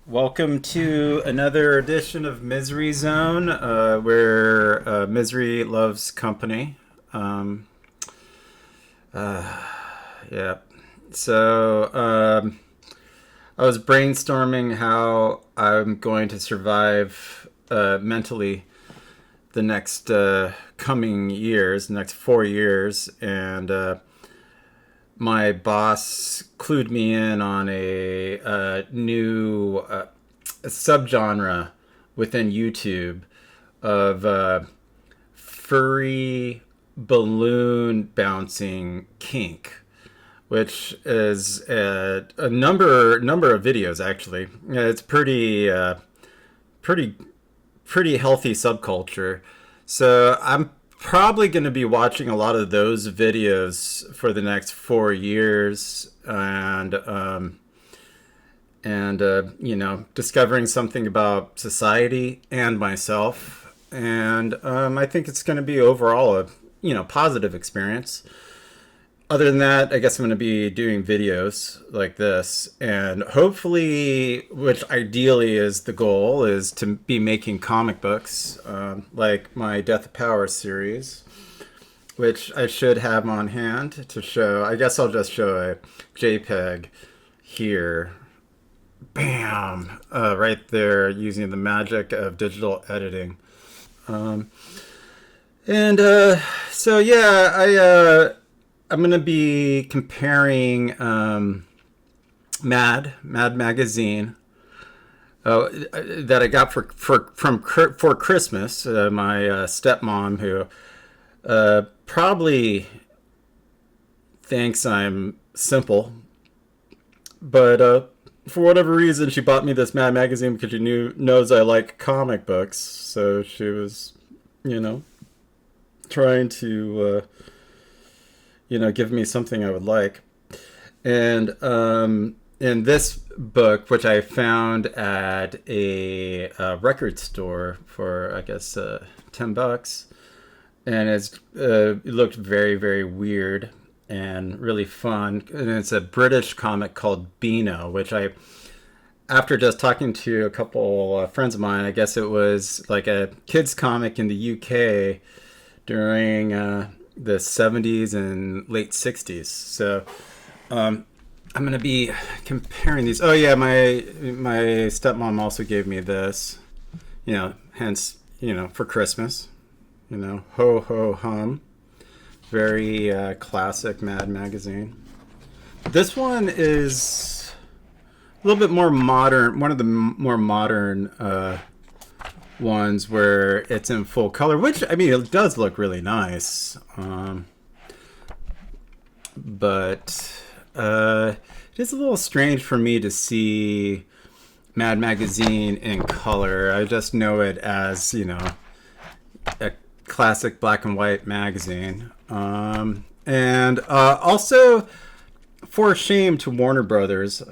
Welcome to another edition of Misery Zone, where misery loves company. Um, yeah. So I was brainstorming how I'm going to survive mentally the next coming years, the next 4 years, and my boss clued me in on a new subgenre within YouTube of furry balloon bouncing kink, which is a number of videos actually. It's pretty pretty healthy subculture. So I'm probably going to be watching a lot of those videos for the next 4 years, and discovering something about society and myself. And I think it's going to be overall a positive experience. Other than that, I guess I'm going to be doing videos like this, and hopefully, which ideally is the goal, is to be making comic books, like my Death of Power series, which I should have on hand to show. I guess I'll just show a JPEG here. Bam! Right there, using the magic of digital editing. Um, and so yeah, I'm gonna be comparing Mad Magazine that I got for Christmas. My stepmom, who probably thinks I'm simple, but for whatever reason, she bought me this Mad Magazine because she knows I like comic books. So she was, you know, trying to give me something I would like. And in this book, which I found at a record store for, I guess, $10, and it looked very, very weird and really fun. And it's a British comic called Beano, which after just talking to a couple friends of mine, I guess it was like a kids comic in the UK during the 70s and late 60s. So I'm going to be comparing these. Oh, yeah, my stepmom also gave me this, hence, for Christmas, ho, ho, hum. Very classic Mad Magazine. This one is a little bit more modern, one of the more modern ones where it's in full color, which, I mean, it does look really nice. But it is a little strange for me to see Mad Magazine in color. I just know it as, a classic black and white magazine. And also, for shame to Warner Brothers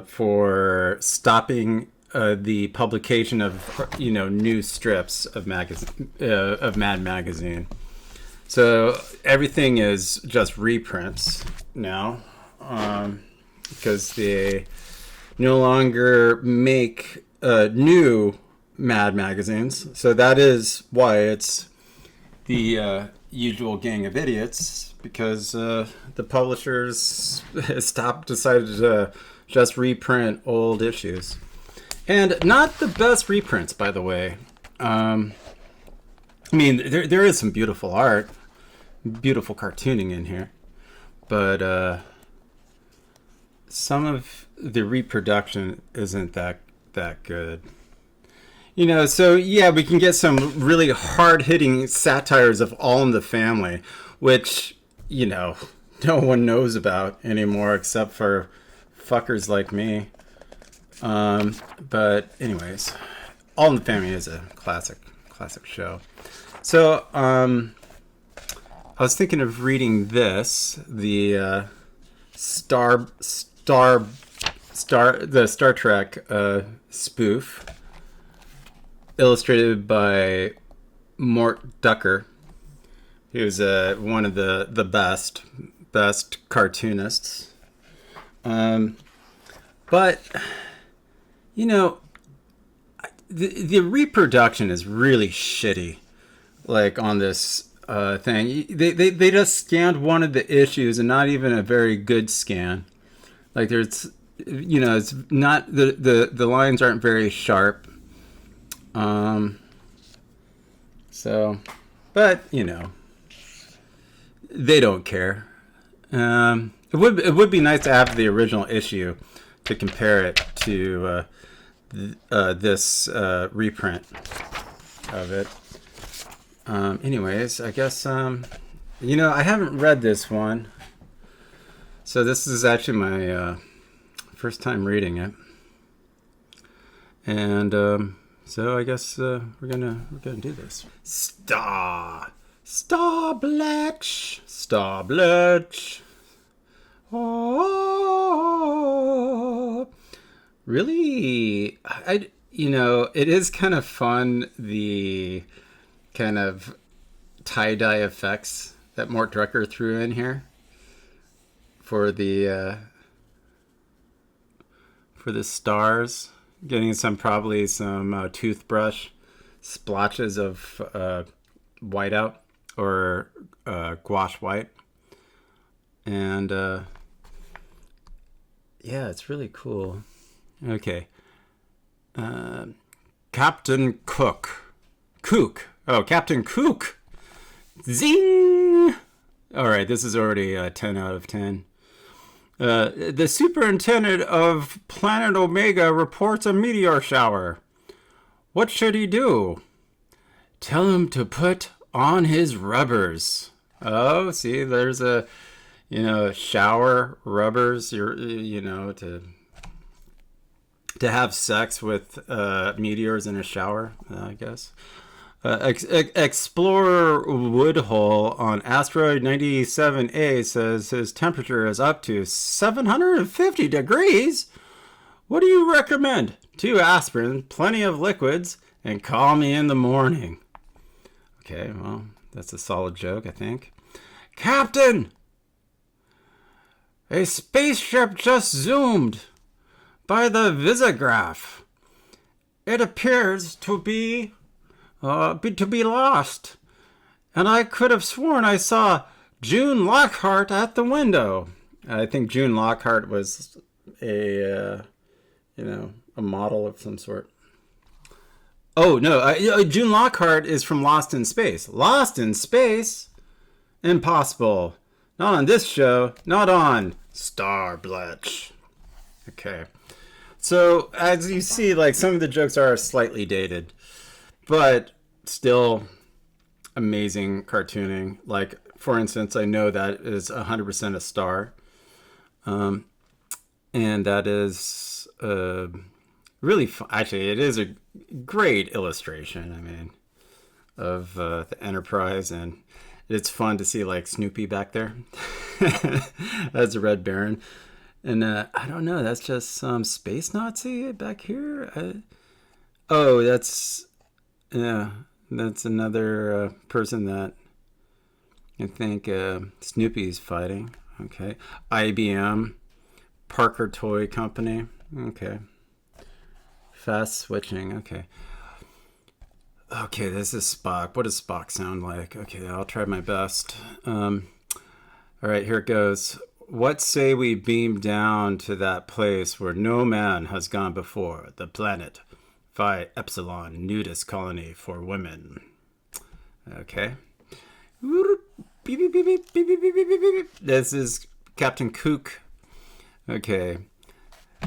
for stopping the publication of new strips of Mad Magazine. So everything is just reprints now, because they no longer make new Mad magazines. So that is why it's the usual gang of idiots, because the publishers decided to just reprint old issues. And not the best reprints, by the way. I mean, there is some beautiful art, beautiful cartooning in here, but some of the reproduction isn't that good. So yeah, we can get some really hard-hitting satires of All in the Family, which, no one knows about anymore except for fuckers like me. But anyways, All in the Family is a classic show. So I was thinking of reading the Star Trek spoof, illustrated by Mort Ducker, who's one of the best cartoonists. But You know, the reproduction is really shitty. Like on this thing, they just scanned one of the issues, and not even a very good scan. Like there's, it's not the lines aren't very sharp. So, but they don't care. It would be nice to have the original issue to compare it to this reprint of it. Anyways, I guess I haven't read this one, so this is actually my first time reading it, and so I guess we're gonna do this. Star Bletch. Oh, really? It is kind of fun, the kind of tie-dye effects that Mort Drucker threw in here for the stars, getting probably some toothbrush splotches of whiteout or gouache white, and yeah, it's really cool. Okay. Captain Cook. Oh, Captain Cook. Zing! Alright, this is already a 10 out of 10. The superintendent of Planet Omega reports a meteor shower. What should he do? Tell him to put on his rubbers. Oh, see, there's a shower rubbers. To have sex with meteors in a shower, I guess. Explorer Woodhull on asteroid 97A says his temperature is up to 750 degrees. What do you recommend? 2 aspirin, plenty of liquids, and call me in the morning. Okay, well, that's a solid joke, I think. Captain! A spaceship just zoomed by the visograph. It appears to be lost, and I could have sworn I saw June Lockhart at the window. I think June Lockhart was a model of some sort. Oh no, June Lockhart is from Lost in Space. Lost in Space? Impossible. Not on this show. Not on Star Bletch. Okay. So, as you see, like, some of the jokes are slightly dated, but still amazing cartooning. Like, for instance, I know that is 100% a star. And that is really fun. Actually, it is a great illustration, I mean, of the Enterprise, and it's fun to see, like, Snoopy back there as a Red Baron. And I don't know, that's just some space Nazi back here. That's another person that I think Snoopy's fighting. Okay, IBM, Parker Toy Company. Okay, fast switching. Okay, this is Spock. What does Spock sound like? Okay, I'll try my best. All right, here it goes. What say we beam down to that place where no man has gone before, the planet Phi Epsilon nudist colony for women. Okay. This is Captain Cook. Okay.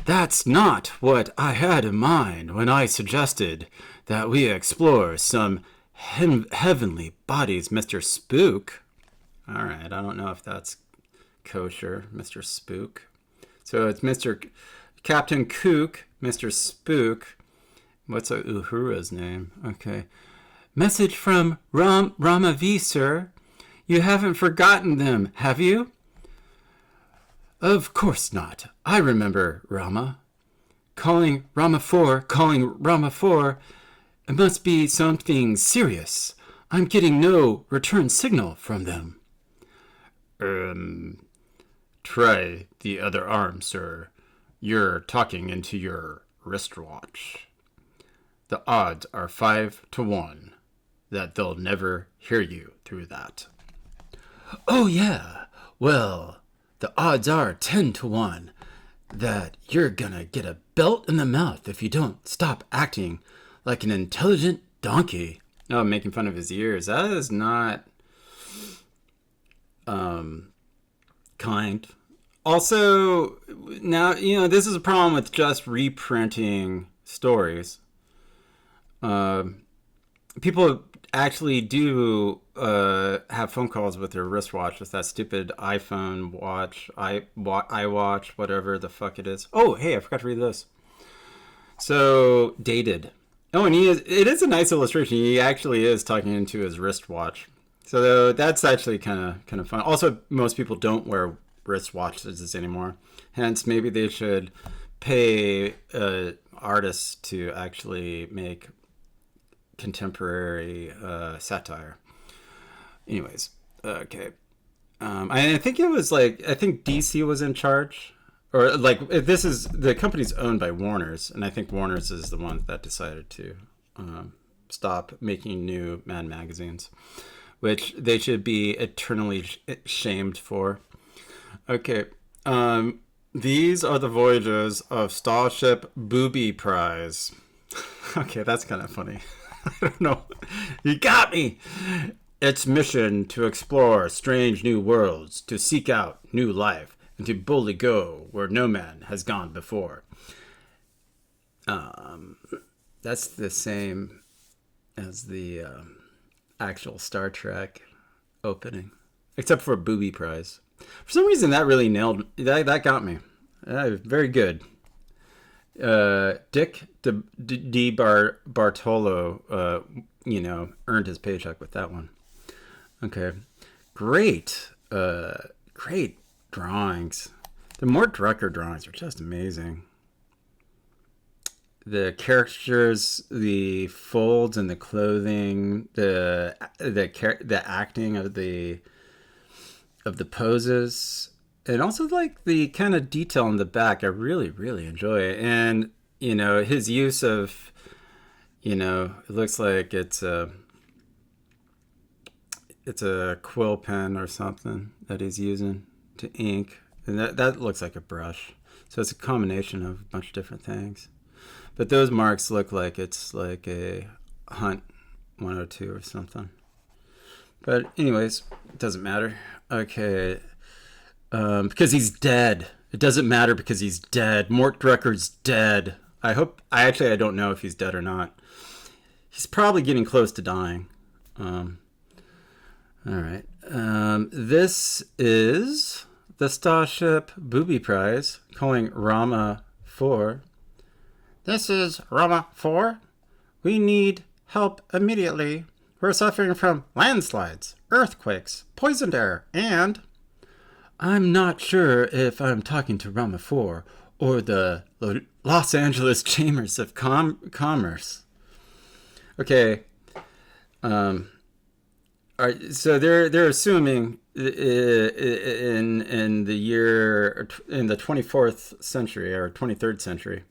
That's not what I had in mind when I suggested that we explore some heavenly bodies, Mr. Spook. All right, I don't know if that's kosher, Mr. Spook. So it's Mr. Captain Cook, Mr. Spook. What's Uhura's name? Okay. Message from Rama V, sir. You haven't forgotten them, have you? Of course not. I remember Rama. Calling Rama 4. It must be something serious. I'm getting no return signal from them. Try the other arm, sir. You're talking into your wristwatch. The odds are 5-1 that they'll never hear you through that. Oh, yeah. Well, the odds are 10-1 that you're gonna get a belt in the mouth if you don't stop acting like an intelligent donkey. Oh, I'm making fun of his ears. That is not kind. Also, now, this is a problem with just reprinting stories. People actually do have phone calls with their wristwatch, with that stupid iPhone watch, iWatch, whatever the fuck it is. Oh, hey, I forgot to read this. So, dated. Oh, and it is a nice illustration. He actually is talking into his wristwatch. So that's actually kind of fun. Also, most people don't wear wristwatches anymore. Hence, maybe they should pay artists to actually make contemporary satire. Anyways, okay. I think it was I think DC was in charge, or this is, the company's owned by Warner's, and I think Warner's is the one that decided to stop making new Mad magazines, which they should be eternally shamed for. Okay. These are the voyages of Starship Booby Prize. Okay, that's kind of funny. I don't know. You got me! Its mission to explore strange new worlds, to seek out new life, and to boldly go where no man has gone before. That's the same as the actual Star Trek opening, except for a booby prize. For some reason, that really nailed that got me. Very good. Dick D. Bartolo, earned his paycheck with that one. Okay, great drawings. The Mort Drucker drawings are just amazing. The characters, the folds and the clothing, the acting of the poses, and also the kind of detail in the back. I really, really enjoy it. And his use of, it looks like it's a quill pen or something that he's using to ink, and that looks like a brush. So it's a combination of a bunch of different things. But those marks look like it's like a Hunt 102 or something. But anyways, it doesn't matter. Okay. Because he's dead. It doesn't matter because he's dead. Mort Drucker's dead. I don't know if he's dead or not. He's probably getting close to dying. All right. This is the Starship Booby Prize, calling Rama 4. This is Rama 4. We need help immediately. We're suffering from landslides, earthquakes, poisoned air, and... I'm not sure if I'm talking to Rama 4 or the Los Angeles Chambers of Commerce. Okay. So they're assuming in the 24th century or 23rd century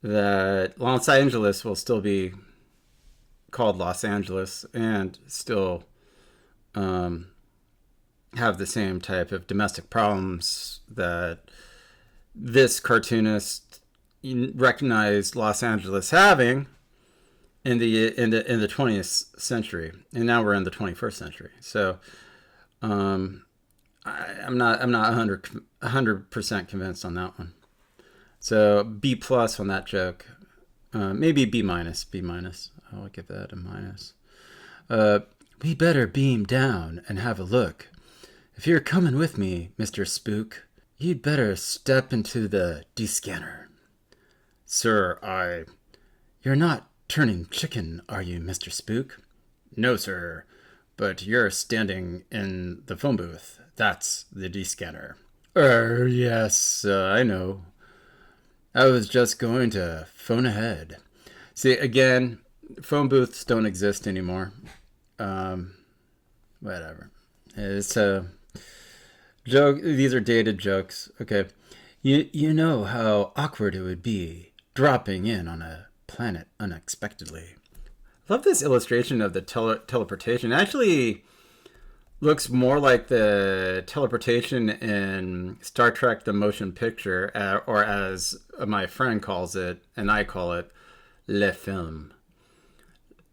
that Los Angeles will still be called Los Angeles and still have the same type of domestic problems that this cartoonist recognized Los Angeles having in the 20th century, and now we're in the 21st century. So I'm not 100% convinced on that one. So B+ on that joke, maybe B-. I'll give that a minus. We better beam down and have a look. If you're coming with me, Mr. Spook, you'd better step into the D-scanner. Sir, You're not turning chicken, are you, Mr. Spook? No, sir, but you're standing in the phone booth. That's the D-scanner. Yes, I know. I was just going to phone ahead. See, again, phone booths don't exist anymore. Whatever. It's a joke. These are dated jokes. Okay. You know how awkward it would be dropping in on a planet unexpectedly. Love this illustration of the teleportation. It actually looks more like the teleportation in Star Trek: The Motion Picture, or as my friend calls it, and I call it, Le Film.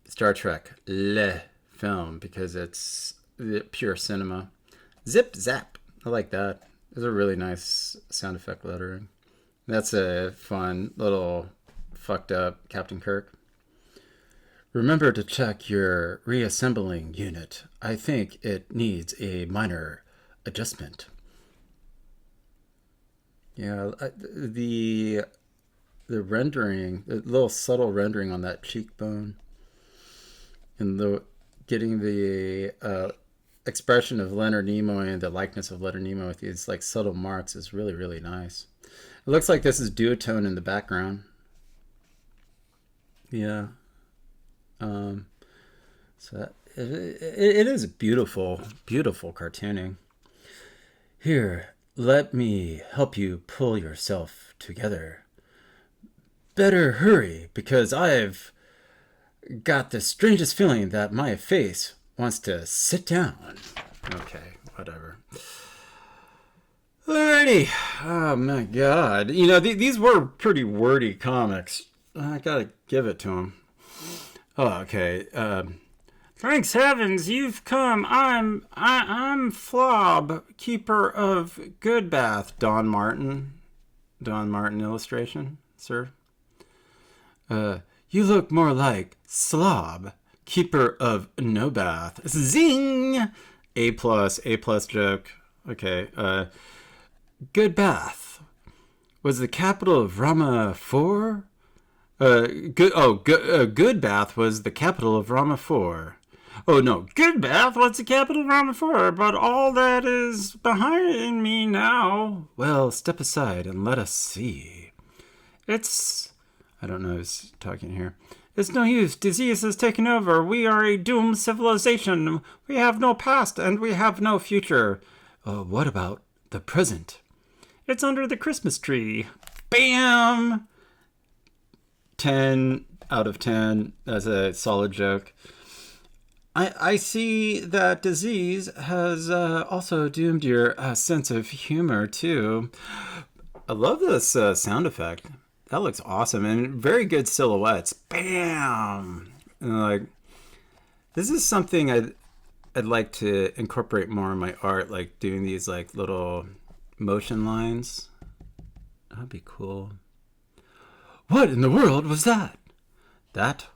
Star Trek, Le Film, because it's pure cinema. Zip Zap. I like that. It's a really nice sound effect lettering. That's a fun little fucked up Captain Kirk. Remember to check your reassembling unit. I think it needs a minor adjustment. Yeah, the rendering, the little subtle rendering on that cheekbone, and getting the expression of Leonard Nimoy and the likeness of Leonard Nimoy with these like subtle marks is really, really nice. It looks like this is duotone in the background. Yeah. So it is beautiful, beautiful cartooning. Here, let me help you pull yourself together. Better hurry, because I've got the strangest feeling that my face wants to sit down. Okay, whatever. Alrighty. Oh my god. You know, these were pretty wordy comics. I gotta give it to them. Oh, okay. Thanks heavens, you've come. I'm Flob, keeper of Goodbath. Don Martin illustration, sir. You look more like Slob, keeper of No Bath. Zing! A plus joke. Okay. Goodbath was the capital of Rama 4. Goodbath was the capital of Rama 4. Oh no, Goodbath was the capital of Rama 4, but all that is behind me now. Well, step aside and let us see. I don't know who's talking here. It's no use. Disease has taken over. We are a doomed civilization. We have no past and we have no future. What about the present? It's under the Christmas tree. Bam! 10 out of 10. That's a solid joke. I see that disease has also doomed your sense of humor, too. I love this sound effect. That looks awesome. And very good silhouettes. Bam! And like, this is something I'd like to incorporate more in my art, like doing these like little motion lines. That'd be cool. What in the world was that? That,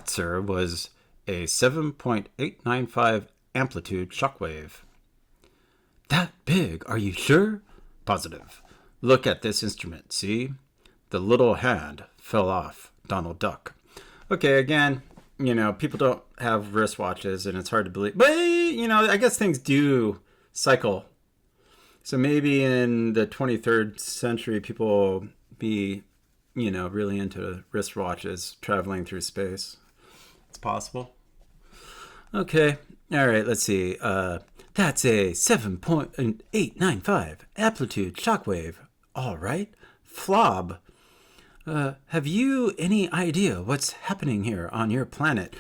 sir, was a 7.895 amplitude shockwave. That big, are you sure? Positive. Look at this instrument, see? The little hand fell off Donald Duck. Okay, again, you know, people don't have wristwatches and it's hard to believe. But, you know, I guess things do cycle. So maybe in the 23rd century, people will be, you know, really into wristwatches traveling through space. It's possible. Okay. All right. Let's see. That's a 7.895 amplitude shockwave. All right. Flob. Have you any idea what's happening here on your planet?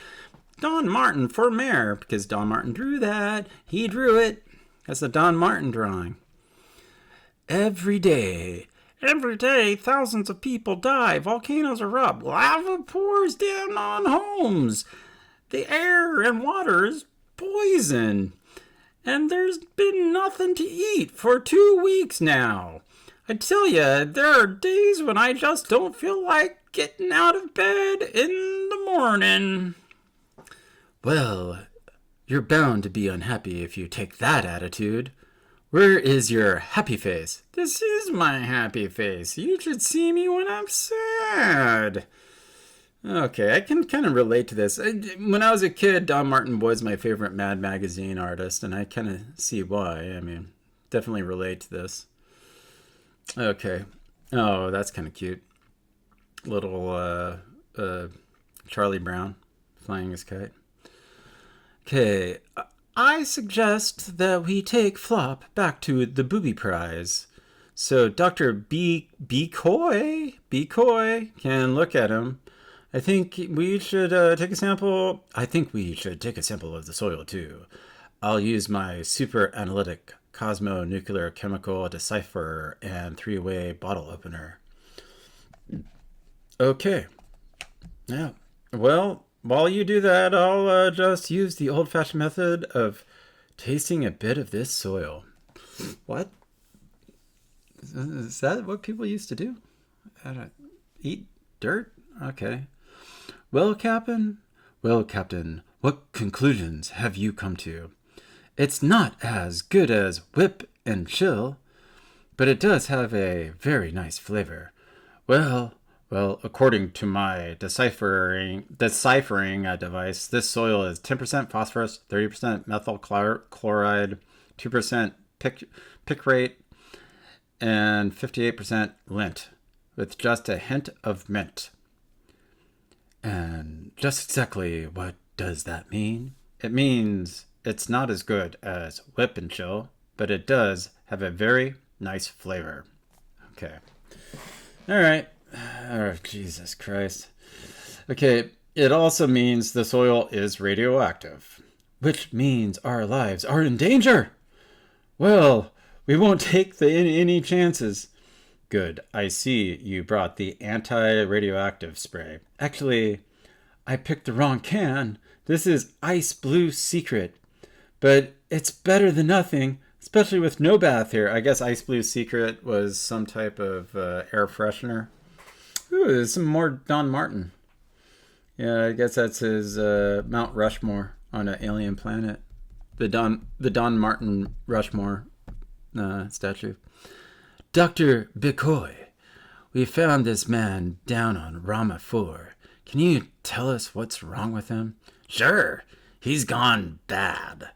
Don Martin for mayor, because Don Martin drew that. He drew it. That's a Don Martin drawing. Every day, thousands of people die. Volcanoes erupt. Lava pours down on homes. The air and water is poison. And there's been nothing to eat for 2 weeks now. I tell you, there are days when I just don't feel like getting out of bed in the morning. Well, you're bound to be unhappy if you take that attitude. Where is your happy face? This is my happy face. You should see me when I'm sad. Okay, I can kind of relate to this. When I was a kid, Don Martin was my favorite Mad Magazine artist, and I kind of see why. I mean, definitely relate to this. Okay. Oh, that's kind of cute. Little Charlie Brown flying his kite. Okay. I suggest that we take Flop back to the booby prize. So Dr. Be Coy can look at him. I think we should take a sample. I think we should take a sample of the soil too. I'll use my super analytic cosmo-nuclear chemical decipherer and three-way bottle opener. Okay. Yeah. Well, while you do that, I'll just use the old-fashioned method of tasting a bit of this soil. What? Is that what people used to do? Eat dirt? Okay. Well, Captain, what conclusions have you come to? It's not as good as whip and chill, but it does have a very nice flavor. Well, according to my deciphering device, this soil is 10% phosphorus, 30% methyl chloride, 2% picrate, and 58% lint, with just a hint of mint. And just exactly what does that mean? It means it's not as good as whip and chill, but it does have a very nice flavor. Okay. All right. Oh, Jesus Christ. Okay. It also means the soil is radioactive, which means our lives are in danger. Well, we won't take any chances. Good. I see you brought the anti-radioactive spray. Actually, I picked the wrong can. This is Ice Blue Secret. But it's better than nothing, especially with no bath here. I guess Ice Blue Secret was some type of air freshener. Ooh, there's some more Don Martin. Yeah, I guess that's his Mount Rushmore on an alien planet. The Don Martin Rushmore statue. Dr. Bicoy, we found this man down on Rama 4. Can you tell us what's wrong with him? Sure, he's gone bad.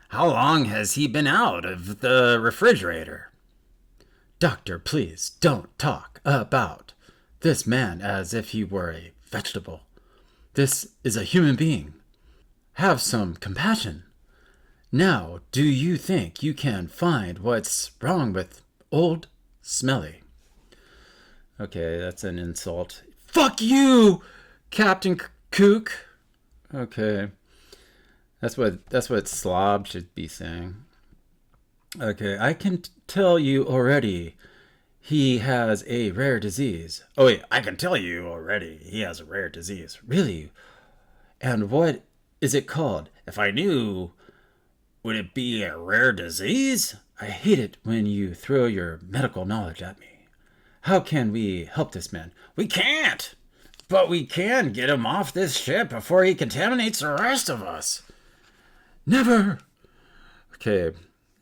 How long has he been out of the refrigerator? Doctor, please don't talk about this man as if he were a vegetable. This is a human being. Have some compassion. Now, do you think you can find what's wrong with old Smelly? Okay, that's an insult. Fuck you, Captain Kook. Okay. That's what Slob should be saying. Okay, I can tell you already he has a rare disease. Oh wait, I can tell you already he has a rare disease. Really? And what is it called? If I knew, would it be a rare disease? I hate it when you throw your medical knowledge at me. How can we help this man? We can't! But we can get him off this ship before he contaminates the rest of us. Never! Okay,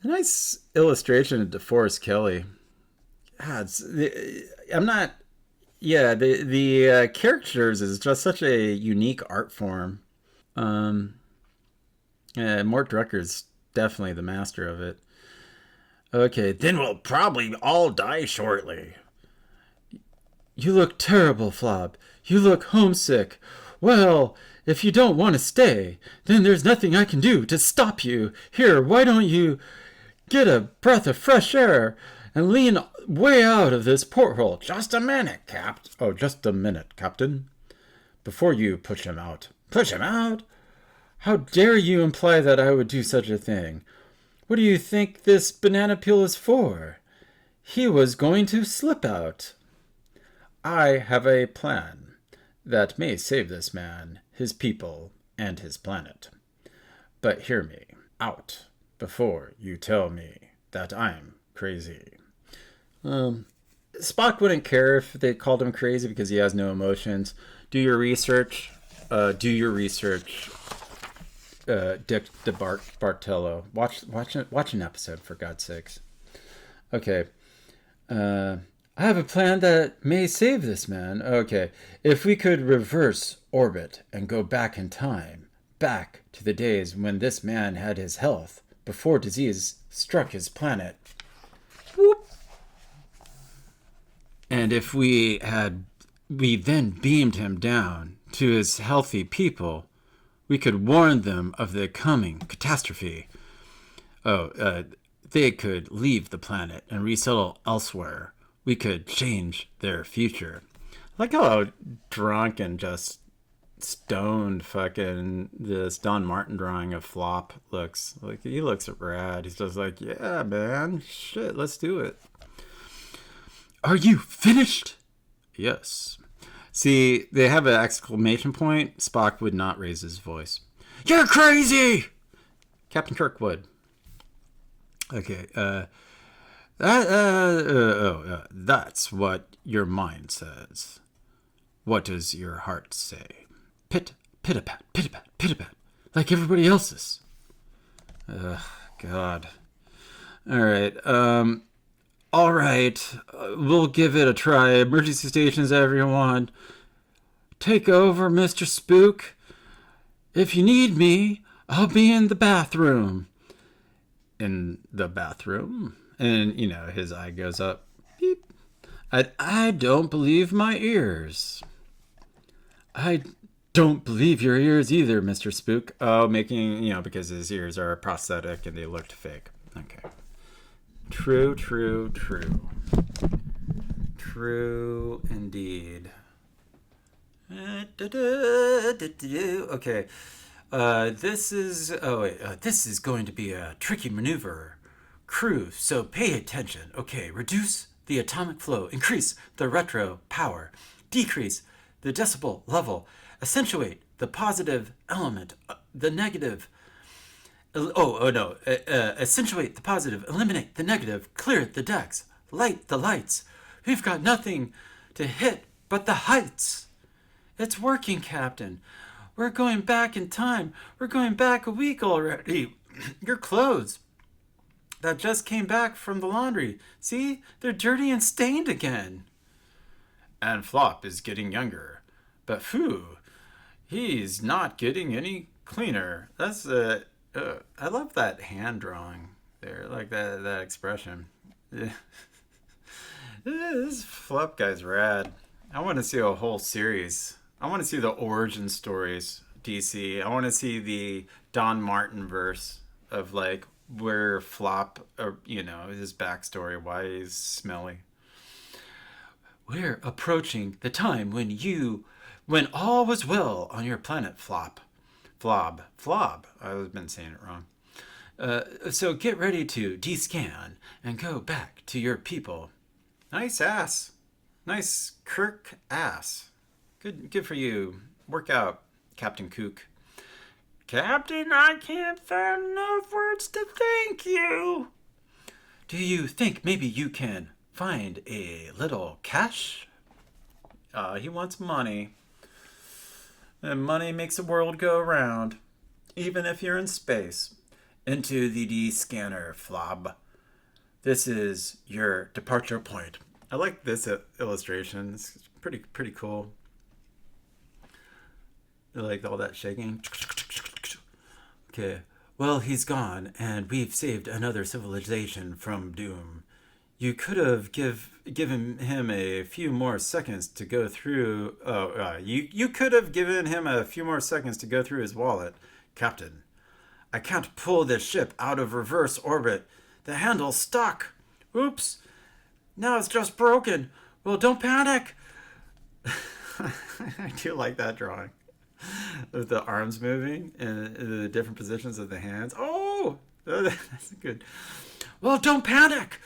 a nice illustration of DeForest Kelly. The characters is just such a unique art form. Mort Drucker's definitely the master of it. Okay, then we'll probably all die shortly. You look terrible, Flob. You look homesick. Well, if you don't want to stay, then there's nothing I can do to stop you. Here, why don't you get a breath of fresh air and lean way out of this porthole? Just a minute, Cap. Oh, just a minute, Captain. Before you push him out. Push him out? How dare you imply that I would do such a thing? What do you think this banana peel is for? He was going to slip out. I have a plan that may save this man, his people, and his planet. But hear me out before you tell me that I'm crazy. Spock wouldn't care if they called him crazy because he has no emotions. Do your research. Dick Bartello. Watch an episode, for God's sakes. Okay. I have a plan that may save this man. Okay. If we could reverse orbit and go back in time, back to the days when this man had his health, before disease struck his planet. Whoop. And if we then beamed him down to his healthy people, we could warn them of the coming catastrophe. they could leave the planet and resettle elsewhere. We could change their future. I like how drunk and just stoned fucking this Don Martin drawing of Flop looks. Like, he looks rad. He's just like, yeah, man, shit, let's do it. Are you finished? Yes. See, they have an exclamation point. Spock would not raise his voice. You're crazy! Captain Kirk would. Okay, that's what your mind says. What does your heart say? Pit-a-pat, pit-a-pat, pit-a-pat, like everybody else's. God. All right, we'll give it a try. Emergency stations, everyone. Take over, Mr. Spook. If you need me, I'll be in the bathroom. In the bathroom? And, his eye goes up. Beep. I don't believe my ears. I don't believe your ears either, Mr. Spook. Oh, making, because his ears are prosthetic and they looked fake. Okay. True. True indeed. Okay. This is going to be a tricky maneuver. Crew, so pay attention. Okay, reduce the atomic flow, increase the retro power, decrease the decibel level, accentuate the positive element, the negative. Accentuate the positive, eliminate the negative, clear the decks, light the lights. We've got nothing to hit but the heights. It's working, Captain. We're going back in time. We're going back a week already. Your clothes that just came back from the laundry. See? They're dirty and stained again. And Flop is getting younger. But phew, he's not getting any cleaner. That's I love that hand drawing there, like that expression. This Flop guy's rad. I want to see a whole series. I want to see the origin stories, DC. I want to see the Don Martin verse of like where Flop, his backstory, why he's smelly. We're approaching the time when all was well on your planet, Flop. Flob. I've been saying it wrong. So get ready to descan and go back to your people. Nice ass. Nice Kirk ass. Good for you. Work out, Captain Kook. Captain, I can't find enough words to thank you. Do you think maybe you can find a little cash? He wants money. And money makes the world go around, even if you're in space. Into the D-scanner, Flob. This is your departure point. I like this illustration. It's pretty cool. I like all that shaking. Okay. Well, he's gone, and we've saved another civilization from doom. You could have given him a few more seconds to go through. You could have given him a few more seconds to go through his wallet, Captain. I can't pull this ship out of reverse orbit. The handle's stuck. Oops. Now it's just broken. Well, don't panic. I do like that drawing. With the arms moving and the different positions of the hands. Oh, that's good. Well, don't panic.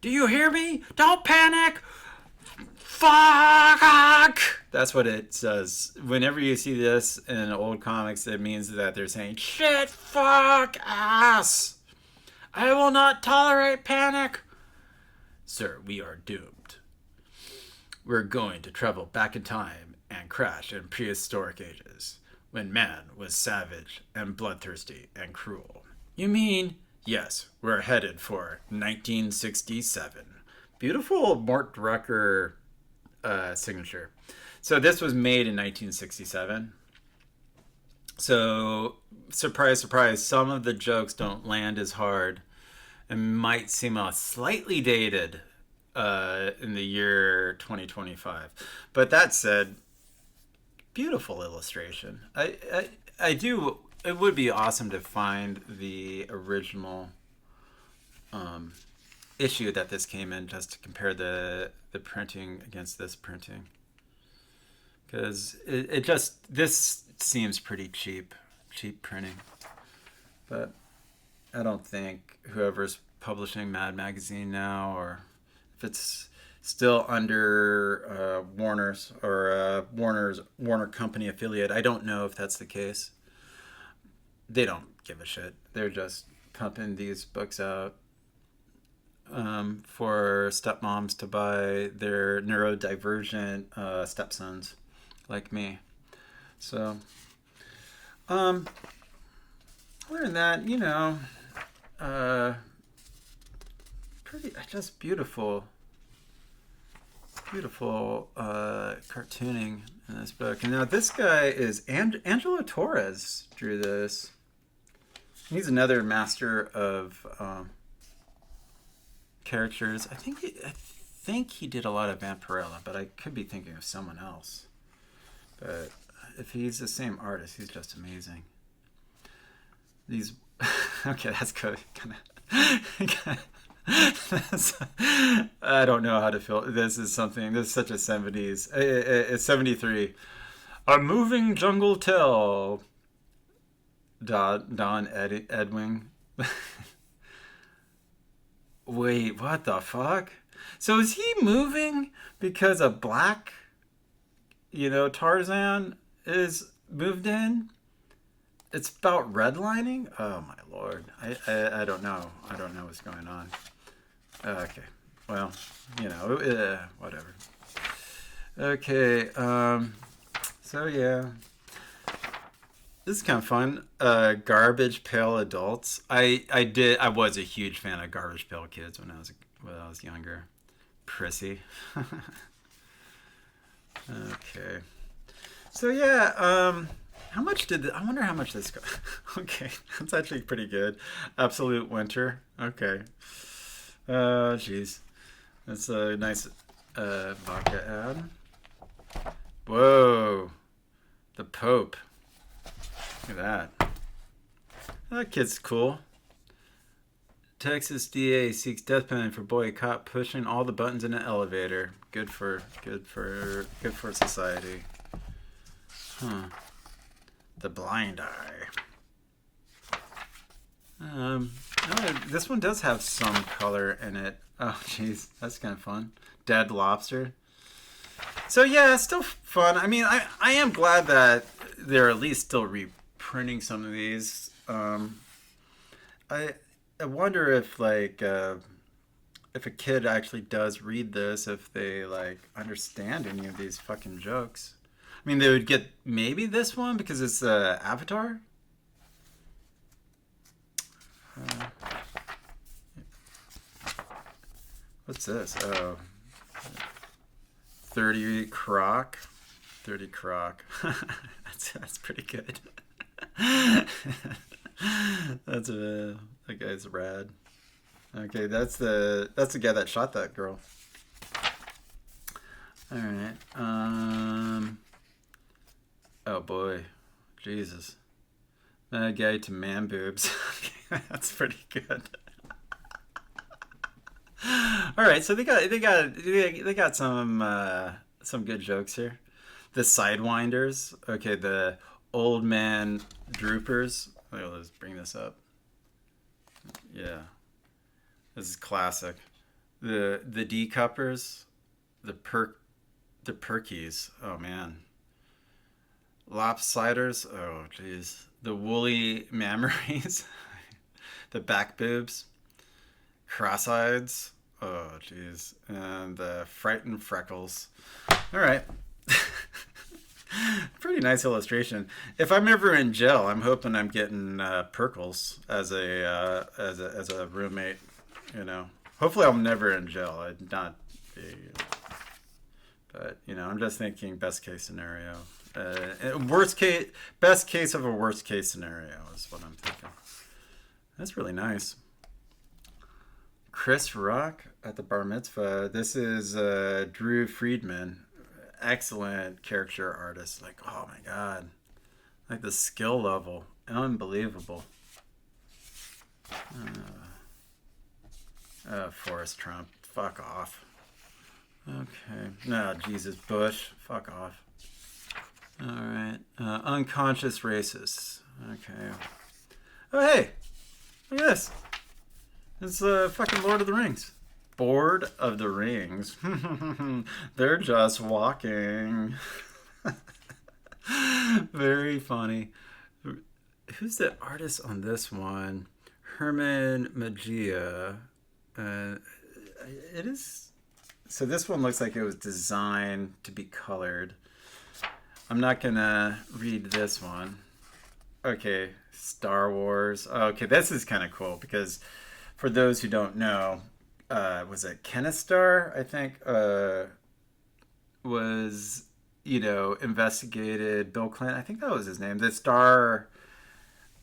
Do you hear me? Don't panic. Fuck. That's what it says. Whenever you see this in old comics, it means that they're saying, shit, fuck, ass. I will not tolerate panic. Sir, we are doomed. We're going to travel back in time and crash in prehistoric ages, when man was savage and bloodthirsty and cruel. You mean? Yes, we're headed for 1967. Beautiful Mort Drucker signature. So this was made in 1967. So, surprise, surprise, some of the jokes don't land as hard and might seem slightly dated in the year 2025. But that said, beautiful illustration. I do. It would be awesome to find the original issue that this came in, just to compare the printing against this printing, because it just, this seems pretty cheap printing. But I don't think whoever's publishing Mad Magazine now, or if it's still under Warner's or Warner Company affiliate, I don't know if that's the case. They don't give a shit. They're just pumping these books out for stepmoms to buy their neurodivergent stepsons like me. So, other than that, you know, pretty, just beautiful cartooning in this book. And now this guy is Angelo Torres drew this. He's another master of characters. I think he did a lot of Vampirella, but I could be thinking of someone else. But if he's the same artist, he's just amazing. These, okay, that's good. I don't know how to feel. This is such a 70s. It's 73. A moving jungle tale. Don Edwing. Wait, what the fuck? So is he moving because a black, Tarzan is moved in? It's about redlining? Oh my lord. I don't know. I don't know what's going on. Okay. Well, whatever. Okay. So yeah. This is kind of fun. Garbage Pail Adults. I was a huge fan of Garbage Pail Kids when I was younger. Prissy. Okay. So yeah, I wonder how much this cost. Okay, that's actually pretty good. Absolute Winter. Okay. Jeez. That's a nice vodka ad. Whoa. The Pope. Look at that. That kid's cool. Texas DA seeks death penalty for boy caught pushing all the buttons in an elevator. Good for society. Huh. The Blind Eye. This one does have some color in it. Oh, jeez, that's kind of fun. Dead Lobster. So yeah, it's still fun. I mean, I am glad that they're at least still reprinting some of these. I wonder if if a kid actually does read this, if they understand any of these fucking jokes. I mean, they would get maybe this one because it's Avatar. What's this? Oh, 30 Croc. 30 Croc. that's pretty good. That guy's rad. Okay, that's the guy that shot that girl. All right. Oh boy, Jesus. That guy to man boobs. That's pretty good. All right, so they got some good jokes here. The Sidewinders. Okay, the Old Man Droopers. Let's bring this up. Yeah, this is classic. The D-cuppers, the Perkies. Oh man. Lopsiders. Oh jeez. The Woolly Mammaries. The Back Boobs. Cross-eyeds. Oh jeez. And the Frightened Freckles. All right. Pretty nice illustration. If I'm ever in jail, I'm hoping I'm getting Perkles as a roommate. Hopefully I'm never in jail. I'd not be. But I'm just thinking best case scenario. Best case of a worst case scenario is what I'm thinking. That's really nice. Chris Rock at the bar mitzvah. This is Drew Friedman. Excellent caricature artist. Oh my god, the skill level, unbelievable. Forrest Trump. Fuck off. Okay. No, Jesus Bush. Fuck off. All right. Unconscious racists. Okay. Oh, hey. Look at this. It's fucking Lord of the Rings. Board of the Rings. They're just walking. Very funny. Who's the artist on this one? Herman Magia. It is. So this one looks like it was designed to be colored. I'm not gonna read this one. Okay, Star Wars. Okay, this is kind of cool because for those who don't know, was it Kenistar? I think was investigated Bill Clinton. I think that was his name. The Star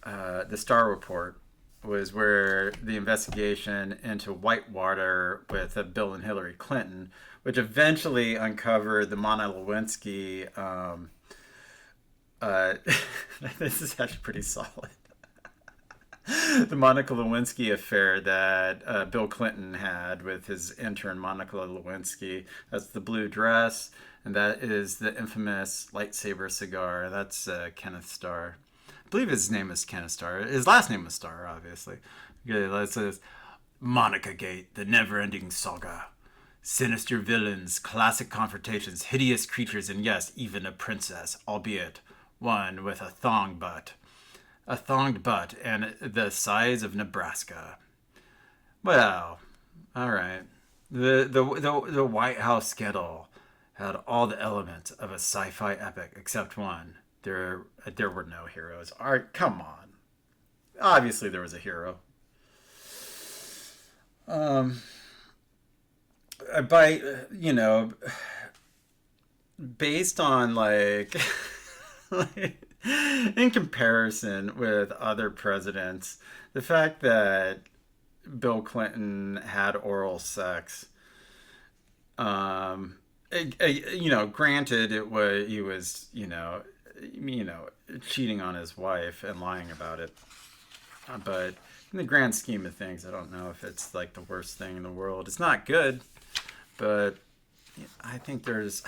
Report was where the investigation into Whitewater with Bill and Hillary Clinton, which eventually uncovered the Monica Lewinsky. This is actually pretty solid. The Monica Lewinsky affair that Bill Clinton had with his intern Monica Lewinsky. That's the blue dress, and that is the infamous lightsaber cigar. That's Kenneth Starr. I believe his name is Kenneth Starr. His last name was Starr, obviously. Okay, let's say Monica Gate, the never-ending saga. Sinister villains, classic confrontations, hideous creatures, and yes, even a princess, albeit one with a thonged butt and the size of Nebraska. Well, all right. The White House scandal had all the elements of a sci-fi epic except one. There were no heroes. All right, come on. Obviously, there was a hero. Based on in comparison with other presidents, the fact that Bill Clinton had oral sex, granted he was cheating on his wife and lying about it, but in the grand scheme of things, I don't know if it's like the worst thing in the world. It's not good, but I think there's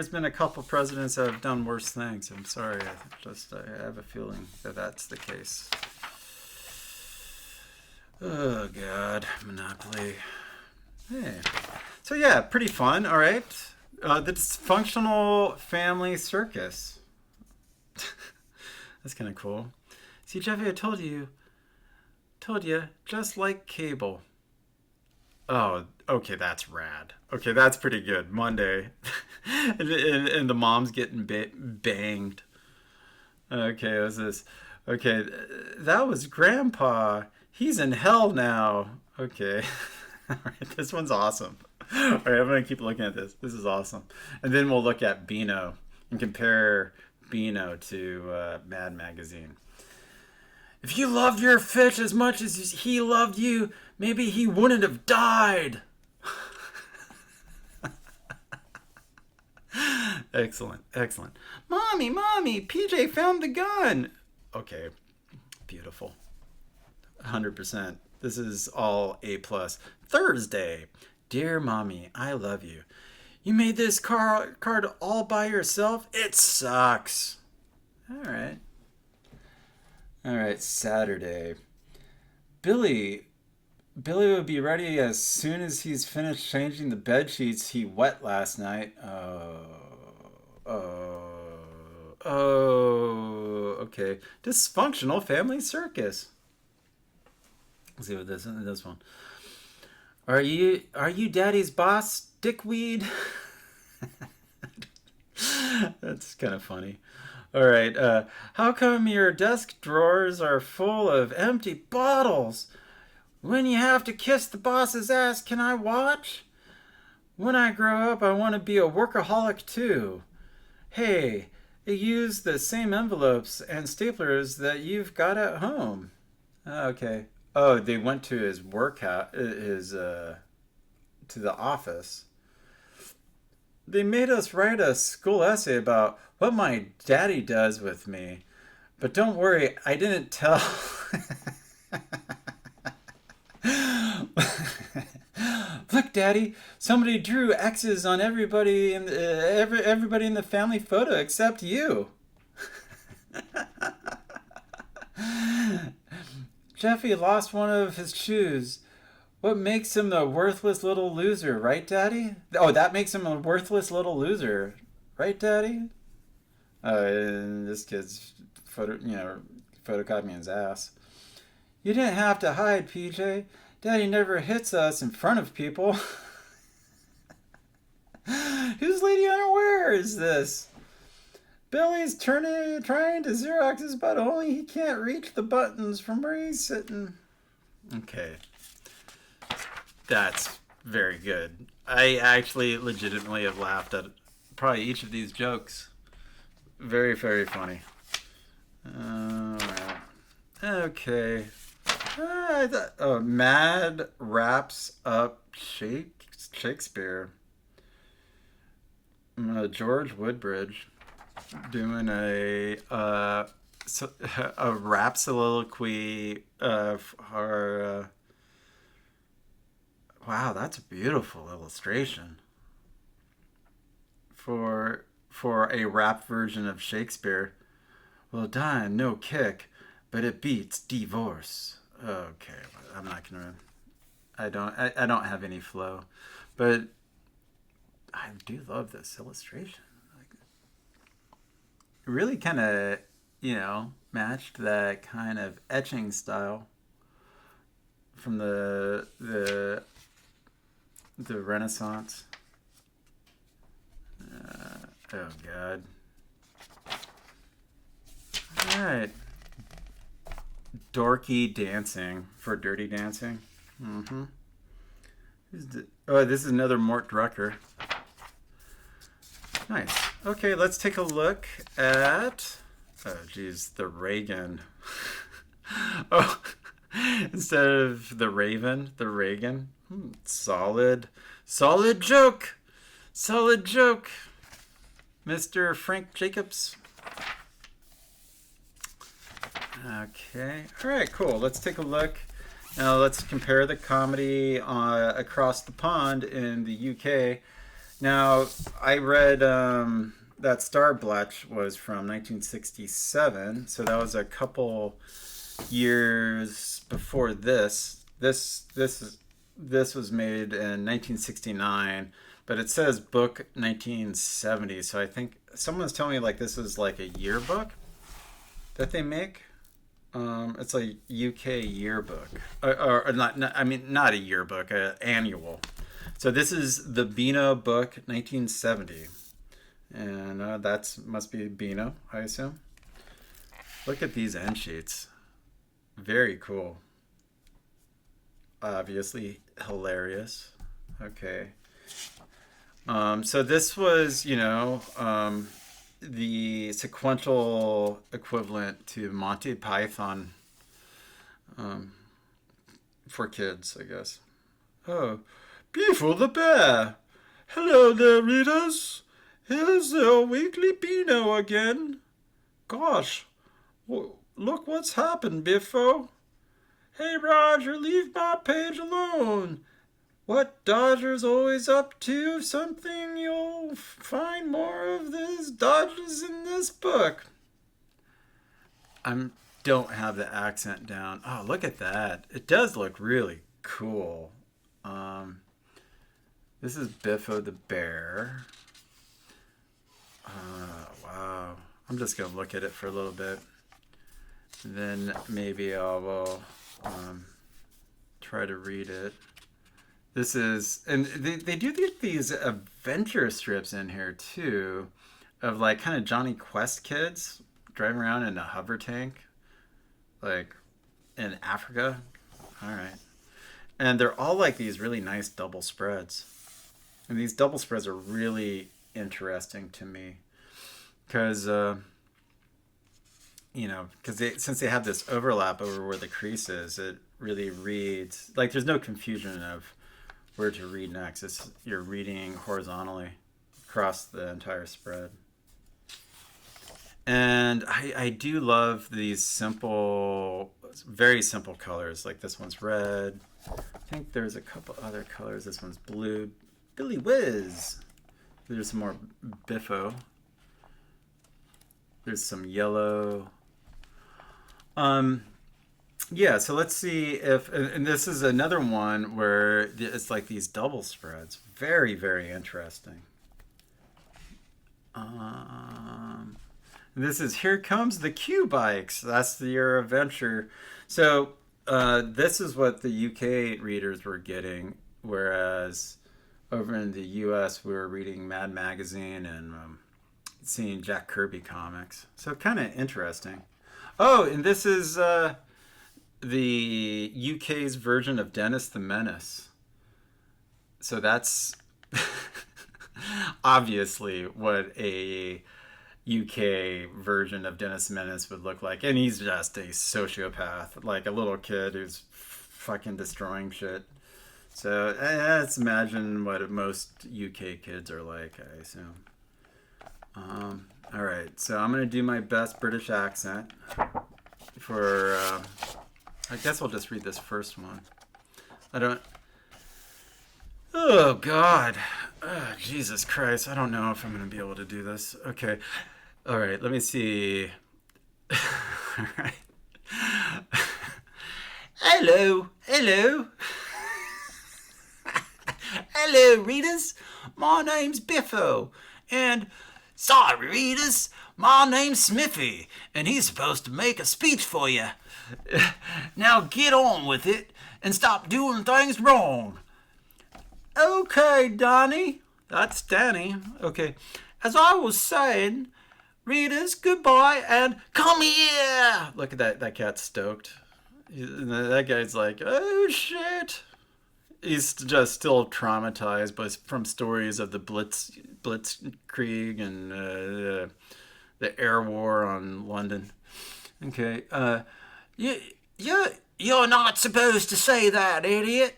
been a couple presidents that have done worse things. I'm sorry. I have a feeling that that's the case. Oh God, Monopoly. Hey, so yeah, pretty fun. All right, the dysfunctional family circus. That's kind of cool. See, Jeffy, I told you, just like cable. Oh, okay, that's rad. Okay, that's pretty good. Monday, and the mom's getting banged. Okay, what's this? Okay, that was Grandpa. He's in hell now. Okay, all right, this one's awesome. All right, I'm gonna keep looking at this. This is awesome, and then we'll look at Beano and compare Beano to Mad Magazine. If you loved your fish as much as he loved you, maybe he wouldn't have died. Excellent. Mommy, PJ found the gun. Okay, beautiful. 100%. This is all A+. Thursday. Dear Mommy, I love you. You made this card all by yourself? It sucks. All right, Saturday. Billy will be ready as soon as he's finished changing the bed sheets he wet last night. Okay. Dysfunctional family circus. Let's see what this one. Are you Daddy's boss, dickweed? That's kind of funny. All right. How come your desk drawers are full of empty bottles? When you have to kiss the boss's ass, can I watch? When I grow up, I want to be a workaholic too. Hey, use the same envelopes and staplers that you've got at home. Okay. Oh, they went to his to the office. They made us write a school essay about what my daddy does with me. But don't worry, I didn't tell. Daddy. Somebody drew X's on everybody in everybody in the family photo except you. Jeffy lost one of his shoes. What makes him a worthless little loser, right, Daddy? Oh, that makes him a worthless little loser, right, Daddy? This kid's photocopying his ass. You didn't have to hide, PJ. Daddy never hits us in front of people. Whose lady unaware is this? Billy's trying to Xerox his butt, only he can't reach the buttons from where he's sitting. Okay. That's very good. I actually legitimately have laughed at probably each of these jokes. Very, very funny. Alright. Okay. Mad wraps up Shakespeare. George Woodbridge doing a rap soliloquy for wow, that's a beautiful illustration for a rap version of Shakespeare. Well, dying no kick, but it beats divorce. Okay, I'm not gonna. I don't have any flow, but I do love this illustration. It really kind of, matched that kind of etching style from the Renaissance. Oh God. All right. Dorky dancing for Dirty Dancing. Mm-hmm. This is another Mort Drucker. Nice. Okay, let's take a look at... Oh, geez, the Reagan. Oh, instead of the Raven, the Reagan. Solid joke. Solid joke. Mr. Frank Jacobs. Okay. All right, cool. Let's take a look. Now let's compare the comedy across the pond in the UK. Now, I read that Starbletch was from 1967, so that was a couple years before this. This was made in 1969, but it says book 1970, so I think someone's telling me like this is like a yearbook that they make. It's a UK yearbook, or not. I mean, not a yearbook, annual. So this is the Beano book, 1970, and that must be Beano, I assume. Look at these end sheets, very cool. Obviously hilarious. Okay. So this was, the sequential equivalent to Monty Python for kids, I guess. Oh, Biffo the Bear. Hello there, readers. Here's the weekly Beano again. Gosh, look what's happened, Biffo. Hey, Roger, leave my page alone. What Dodger's always up to, something you'll find more of this Dodgers in this book. I don't have the accent down. Oh, look at that. It does look really cool. This is Biffo the Bear. Wow. I'm just going to look at it for a little bit. And then maybe I will try to read it. This is, and they do get these adventure strips in here too, of like kind of Johnny Quest kids driving around in a hover tank, like in Africa. All right, and they're all like these really nice double spreads, and these double spreads are really interesting to me, because since they have this overlap over where the crease is, it really reads like there's no confusion of where to read next. You're reading horizontally across the entire spread. And I do love these simple, very simple colors. Like this one's red. I think there's a couple other colors. This one's blue. Billy Whiz. There's some more Biffo. There's some yellow. Yeah, so let's see if, and this is another one where it's like these double spreads. Very, very interesting. This is Here Comes the Q Bikes. That's your adventure. So this is what the UK readers were getting, whereas over in the US we were reading Mad Magazine and seeing Jack Kirby comics. So kind of interesting. Oh, and this is the UK's version of Dennis the Menace. So that's obviously what a UK version of Dennis the Menace would look like. And he's just a sociopath, like a little kid who's fucking destroying shit. So let's imagine what most UK kids are like, I assume. All right, so I'm gonna do my best British accent for. I guess I'll just read this first one. I don't. Oh God, Jesus Christ! I don't know if I'm gonna be able to do this. Okay, all right. Let me see. All right. Hello, hello. Hello, readers. My name's Biffo, and sorry, readers. My name's Smithy, and he's supposed to make a speech for you. Now get on with it and stop doing things wrong. Okay, Donnie. That's Danny. Okay. As I was saying, readers, goodbye and come here. Look at that. That cat's stoked. That guy's like, oh shit. He's just still traumatized from stories of the Blitzkrieg and the air war on London. Okay. You're not supposed to say that, idiot.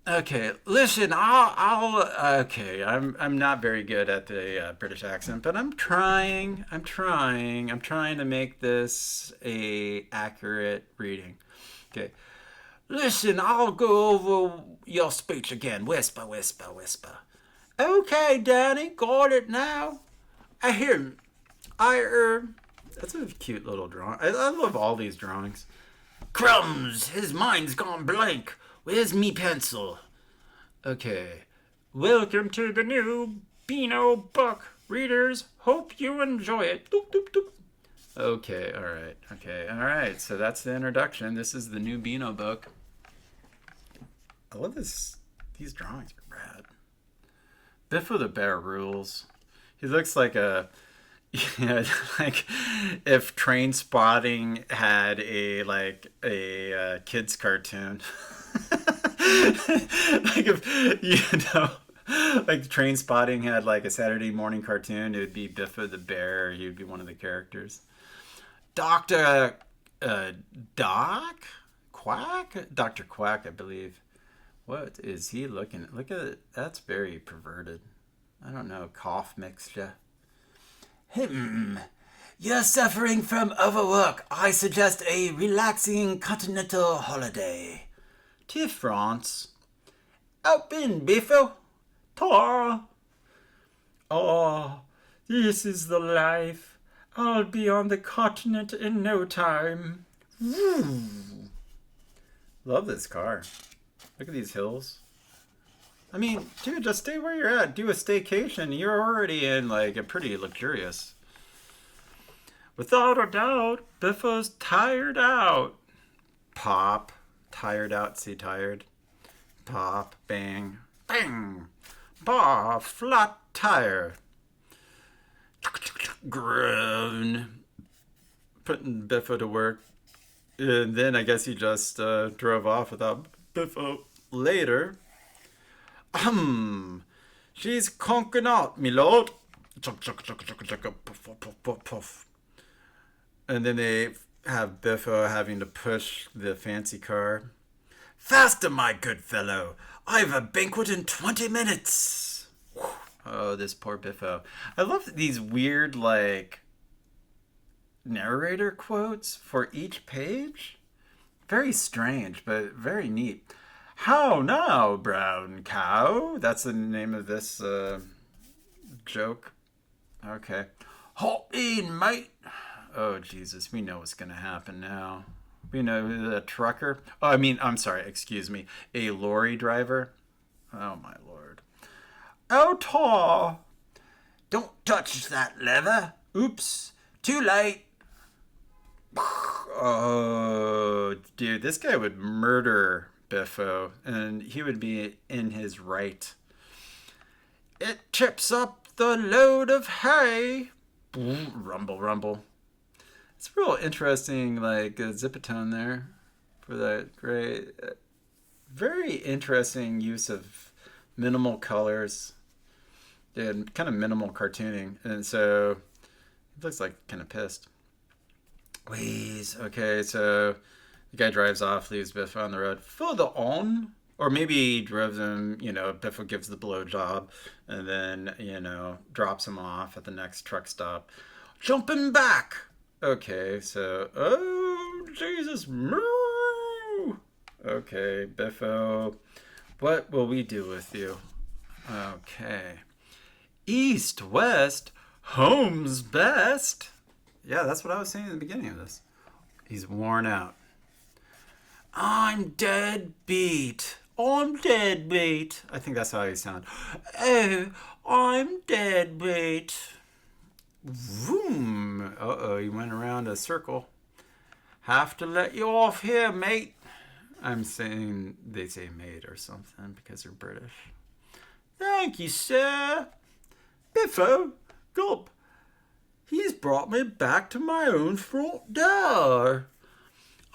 Okay, listen, okay, I'm not very good at the British accent, but I'm trying to make this a accurate reading. Okay. Listen, I'll go over your speech again. Whisper, whisper, whisper. Okay, Danny, got it now. That's a cute little drawing. I love all these drawings. Crumbs, his mind's gone blank. Where's me pencil? Okay. Welcome to the new Beano book. Readers, hope you enjoy it. Doop, doop, doop. Okay, alright. Okay, alright. So that's the introduction. This is the new Beano book. I love this. These drawings are rad. Biffo the Bear rules. He looks like a... Yeah, like if Train Spotting had a kids cartoon. Like if like Train Spotting had like a Saturday morning cartoon, it would be Biffo the Bear. He would be one of the characters. Doctor Dr. Quack, I believe. What is he looking at? Look at it. That's very perverted. I don't know. Cough mixture. You're suffering from overwork. I suggest a relaxing continental holiday. To France. Up in Biffo. Tor. Oh, this is the life. I'll be on the continent in no time. Woo. Love this car. Look at these hills. I mean, dude, just stay where you're at. Do a staycation. You're already in, like, a pretty luxurious. Without a doubt, Biffo's tired out. Pop. Tired out. See, tired. Pop. Bang. Bang. Bah. Flat tire. Groan. Putting Biffo to work. And then I guess he just drove off without Biffo. Later. She's conking out, me lord. Chuck, chuck, chuck, chuck, chuck, puff, puff, puff, puff. And then they have Biffo having to push the fancy car. Faster, my good fellow. I've a banquet in 20 minutes. Oh, this poor Biffo. I love these weird, like, narrator quotes for each page. Very strange, but very neat. How now, brown cow? That's the name of this joke. Okay. Hop in, mate. Oh, Jesus. We know what's going to happen now. We know the trucker. Oh, I'm sorry. Excuse me. A lorry driver. Oh, my Lord. Oh, Tar. Don't touch that lever. Oops. Too late. Oh, dude. This guy would murder Biffo, and he would be in his right. It trips up the load of hay. Rumble, rumble. It's real interesting, like zipatone there for that great, very interesting use of minimal colors and kind of minimal cartooning. And so it looks like kind of pissed. Please. Okay, so the guy drives off, leaves Biffo on the road. Further on. Or maybe he drove him, Biffo gives the blowjob and then, drops him off at the next truck stop. Jumping back. Okay, so, oh, Jesus. Okay, Biffo, what will we do with you? Okay. East, west, home's best. Yeah, that's what I was saying in the beginning of this. He's worn out. I'm dead beat. I'm dead beat. I think that's how he sounded. Oh, I'm dead beat. Vroom. Uh-oh, he went around a circle. Have to let you off here, mate. I'm saying they say mate or something because they're British. Thank you, sir. Biffo, gulp. He's brought me back to my own front door.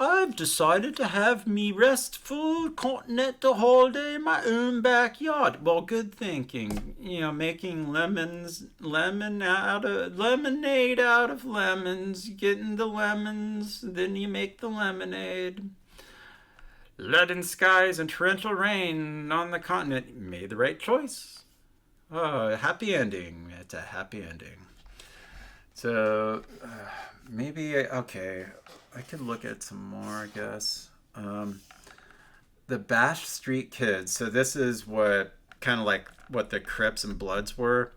I've decided to have me restful continental holiday in my own backyard. Well, good thinking. Making lemonade out of lemons, getting the lemons, then you make the lemonade. Leaden skies and torrential rain on the continent. Made the right choice. Oh, happy ending. It's a happy ending. So, okay, I could look at some more, I guess. The Bash Street Kids. So this is what the Crips and Bloods were.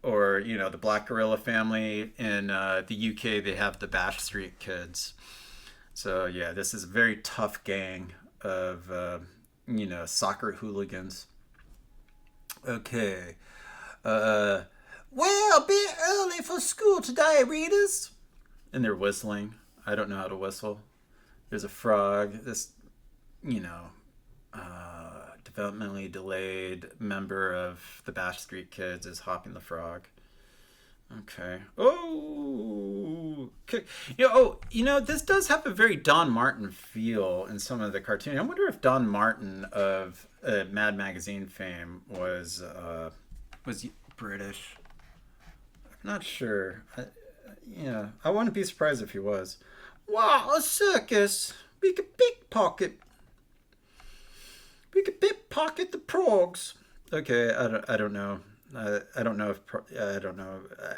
Or, the Black Gorilla family. In the UK, they have the Bash Street Kids. So, yeah, this is a very tough gang of, soccer hooligans. Okay. Well, a bit early for school today, readers. And they're whistling. I don't know how to whistle. There's a frog. This, developmentally delayed member of the Bash Street Kids is hopping the frog. Okay. Oh, okay. This does have a very Don Martin feel in some of the cartooning. I wonder if Don Martin of Mad Magazine fame was British. I'm not sure. I wouldn't be surprised if he was. Wow, a circus! We could pickpocket. We could pickpocket the progs. Okay, I don't know. I don't know.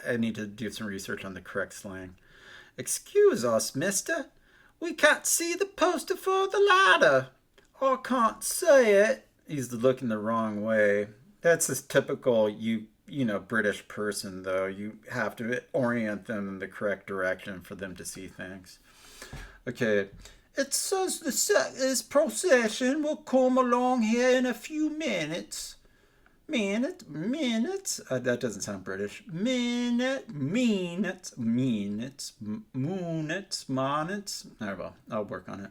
I need to do some research on the correct slang. Excuse us, mister. We can't see the poster for the ladder. I can't say it. He's looking the wrong way. That's this typical British person, though. You have to orient them in the correct direction for them to see things. Okay. It says this procession will come along here in a few minutes. Minutes? That doesn't sound British. Minutes. Oh, well, I'll work on it.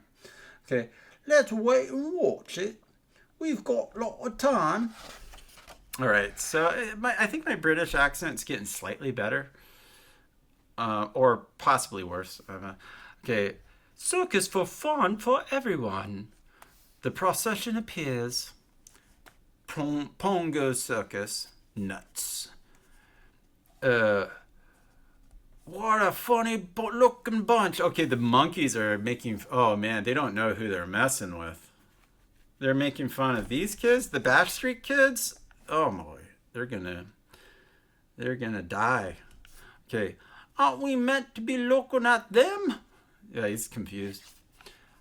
Okay. Let's wait and watch it. We've got a lot of time. All right, so I think my British accent's getting slightly better, or possibly worse. Okay, circus for fun for everyone. The procession appears. Pongo Circus, nuts. What a funny looking bunch. Okay, the monkeys are making. Oh man, they don't know who they're messing with. They're making fun of these kids, the Bash Street Kids. Oh boy, they're gonna They're gonna die. Okay. Aren't we meant to be looking at them? Yeah, he's confused.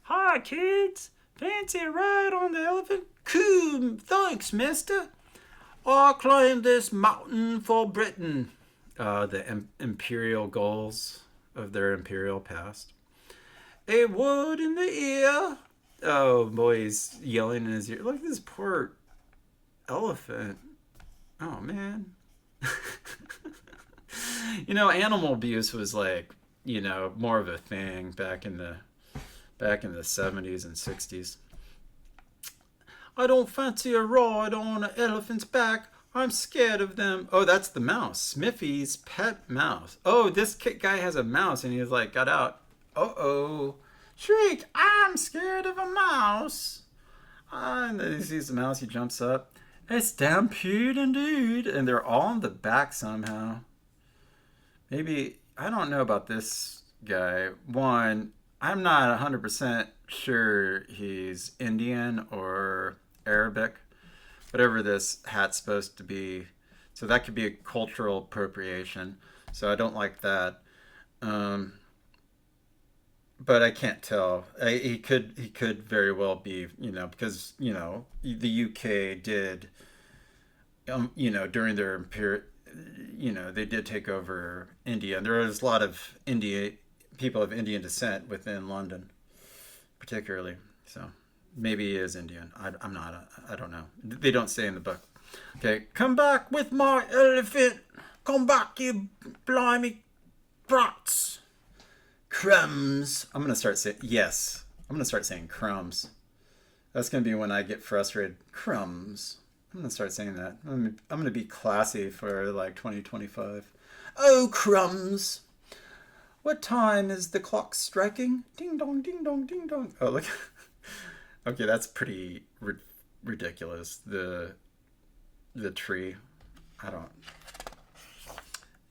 Hi, kids. Fancy a ride on the elephant? Cool. Thanks, mister. I claim this mountain for Britain. The imperial goals of their imperial past. A word in the ear. Oh, boy, he's yelling in his ear. Look at this poor elephant. Oh, man. Animal abuse was like, more of a thing back in the 70s and 60s. I don't fancy a ride on an elephant's back. I'm scared of them. Oh, that's the mouse. Smithy's pet mouse. Oh, this guy has a mouse, and he's like, got out. Uh-oh. Shriek, I'm scared of a mouse. And then he sees the mouse, he jumps up. A stampede indeed. And they're all on the back somehow. Maybe, I don't know about this guy. One, I'm not 100% sure he's Indian or Arabic, whatever this hat's supposed to be. So that could be a cultural appropriation. So I don't like that. But I can't tell. He could very well be, because the UK did, during their they did take over India, and there was a lot of people of Indian descent within London, particularly. So maybe he is Indian. I'm not. I don't know. They don't say in the book. Okay, come back with my elephant. Come back, you blimey brats. Crumbs. I'm gonna start saying yes. I'm gonna start saying crumbs. That's gonna be when I get frustrated. Crumbs. I'm gonna start saying that. I'm gonna be classy for like 2025. Oh, crumbs. What time is the clock striking? Ding dong, ding dong, ding dong. Oh, look. Okay, that's pretty ridiculous. The tree. I don't.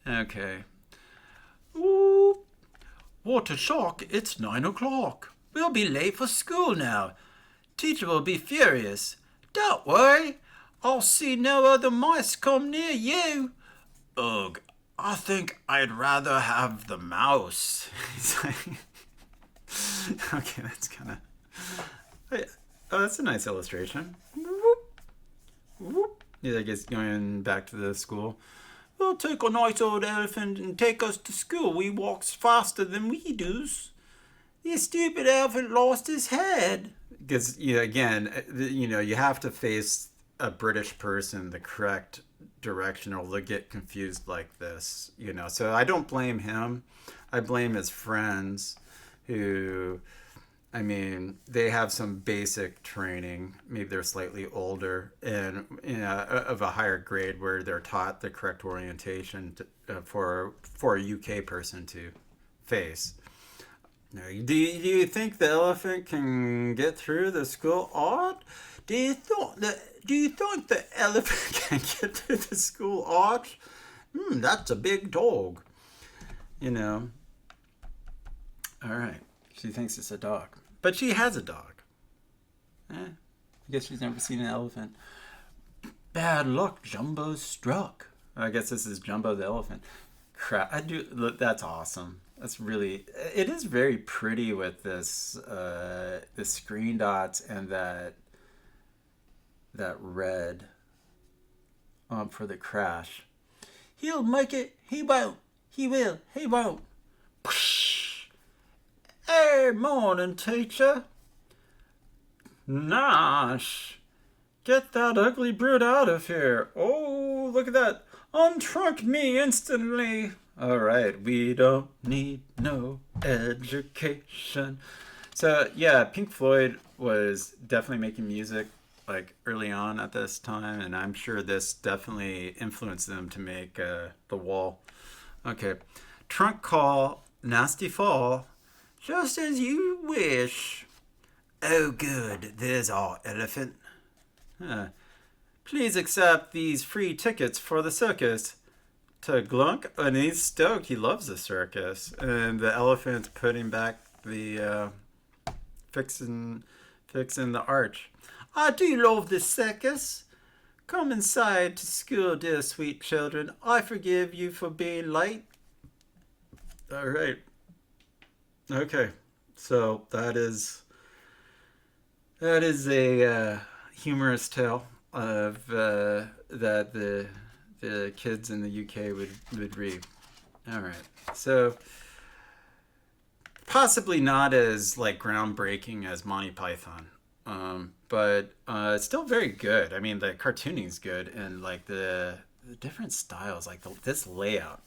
Okay. Ooh. What a shock. It's 9 o'clock. We'll be late for school now. Teacher will be furious. Don't worry. I'll see no other mice come near you. Ugh, I think I'd rather have the mouse. Okay, that's kind of... Oh, that's a nice illustration. Whoop. Whoop. Yeah, I guess going back to the school. We'll take a nice old elephant and take us to school. He walks faster than we does. The stupid elephant lost his head. Because, again, you have to face a British person the correct direction or they'll get confused like this. So I don't blame him. I blame his friends who... they have some basic training. Maybe they're slightly older and of a higher grade where they're taught the correct orientation for a UK person to face. Do you think the elephant can get through the school art? Do you think the elephant can get through the school arch? That's a big dog. All right. She thinks it's a dog. But she has a dog. I guess she's never seen an elephant. Bad luck, Jumbo struck. I guess this is Jumbo the elephant. Crap. That's awesome. That's really... It is very pretty with this the screen dots and that red for the crash. He'll make it. He won't. He will. He won't. Hey, morning, teacher. Nash, get that ugly brute out of here. Oh, look at that. Untrunk me instantly. All right, we don't need no education. So, yeah, Pink Floyd was definitely making music like early on at this time, and I'm sure this definitely influenced them to make The Wall. Okay, trunk call, nasty fall. Just as you wish. Oh, good. There's our elephant. Please accept these free tickets for the circus. To Glunk, and he's stoked. He loves the circus. And the elephant's putting back the fixing the arch. I do love the circus. Come inside to school, dear sweet children. I forgive you for being late. All right. Okay. So that is a humorous tale of that the kids in the UK would read. All right. So possibly not as like groundbreaking as Monty Python, but it's still very good. I mean, the cartooning's good, and like the different styles, like this layout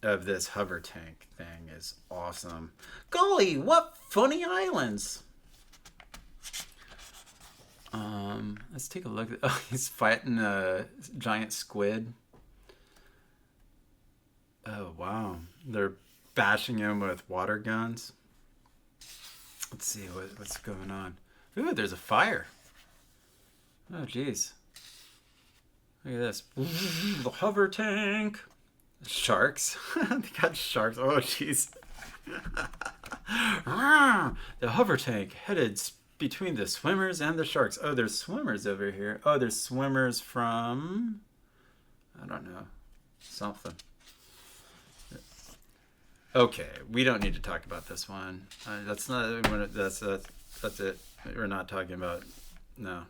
of this hover tank thing is awesome. Golly, what funny islands! Let's take a look. Oh, he's fighting a giant squid. Oh wow, they're bashing him with water guns. Let's see what's going on. Ooh, there's a fire. Oh jeez. Look at this. The hover tank. Sharks. They got sharks. Oh jeez. The hover tank headed between the swimmers and the sharks. Oh, there's swimmers over here. Oh, there's swimmers from, I don't know, something. Okay, we don't need to talk about this one. That's not. That's it. We're not talking about. No.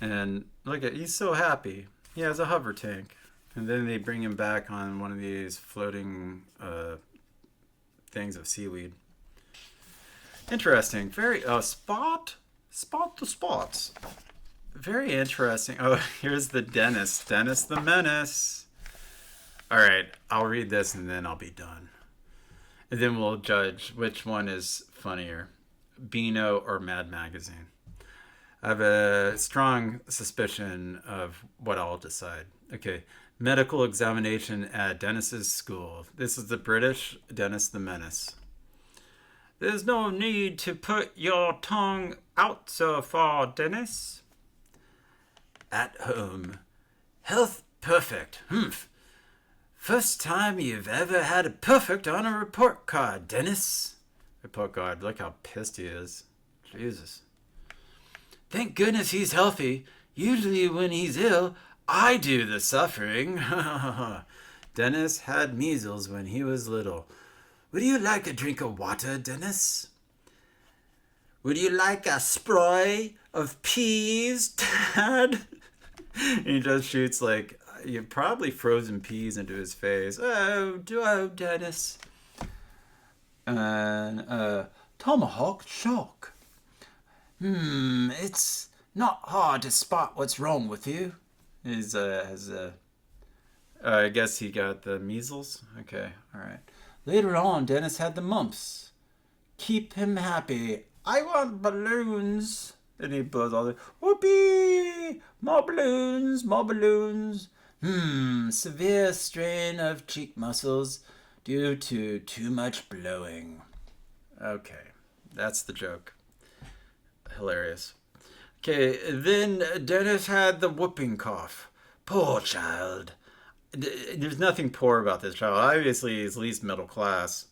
And look at, he's so happy. He has a hover tank, and then they bring him back on one of these floating things of seaweed. Interesting. Very spot the spots. Very interesting. Oh, here's the dentist. Dennis the Menace. All right, I'll read this and then I'll be done. And then we'll judge which one is funnier, Beano or Mad Magazine. I have a strong suspicion of what I'll decide. Okay, medical examination at Dennis's school. This is the British Dennis the Menace. There's no need to put your tongue out so far, Dennis. At home. Health perfect. Humph. First time you've ever had a perfect on a report card, Dennis. Report card. Look how pissed he is. Jesus. Thank goodness he's healthy. Usually when he's ill, I do the suffering. Dennis had measles when he was little. Would you like a drink of water, Dennis? Would you like a spray of peas, Dad? He just shoots like probably frozen peas into his face. Oh, Dennis. And tomahawk shock. It's not hard to spot what's wrong with you. He's I guess he got the measles. Okay, all right. Later on, Dennis had the mumps. Keep him happy. I want balloons. And he blows all the whoopee! More balloons, more balloons. Severe strain of cheek muscles due to too much blowing. Okay, that's the joke. Hilarious. Okay, then Dennis had the whooping cough. Poor child. There's nothing poor about this child. Obviously, he's at least middle class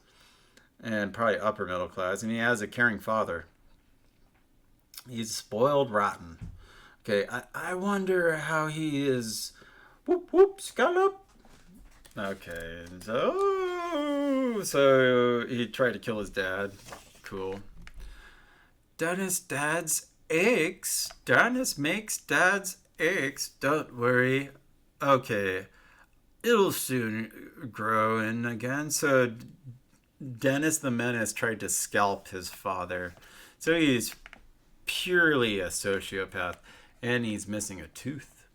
and probably upper middle class, and he has a caring father. He's spoiled rotten. Okay, I wonder how he is. Whoop, whoop, scallop. Okay, so he tried to kill his dad. Cool. Dennis dad's eggs. Dennis makes dad's eggs. Don't worry. Okay. It'll soon grow in again. So Dennis the Menace tried to scalp his father. So he's purely a sociopath. And he's missing a tooth.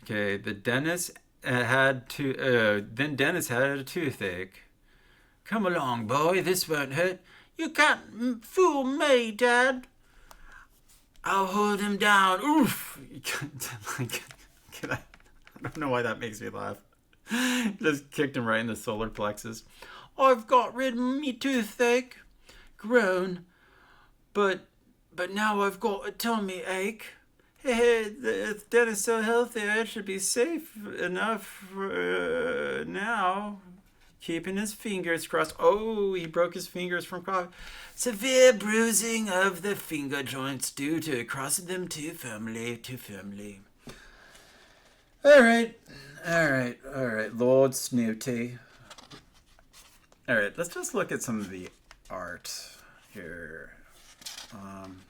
Okay, then Dennis had a toothache. Come along, boy. This won't hurt. You can't fool me, Dad. I'll hold him down. Oof. I don't know why that makes me laugh. Just kicked him right in the solar plexus. I've got rid of me toothache. Grown. But now I've got a tummy ache. Hey, if Dennis so healthy, I should be safe enough for now. Keeping his fingers crossed. Oh, he broke his fingers from coughing. Severe bruising of the finger joints due to crossing them too firmly. All right. All right. Lord Snooty. All right. Let's just look at some of the art here. Um,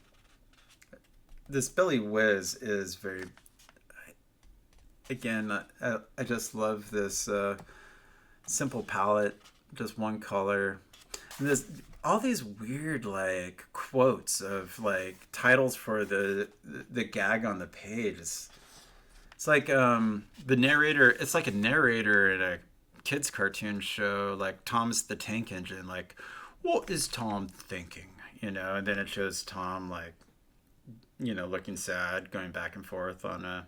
this Billy Whiz is very. Again, I just love this simple palette, just one color. And this all these weird like quotes of like titles for the gag on the page. It's like the narrator. It's like a narrator in a kids cartoon show, like Thomas the Tank Engine. Like, what is Tom thinking? And then it shows Tom like looking sad, going back and forth on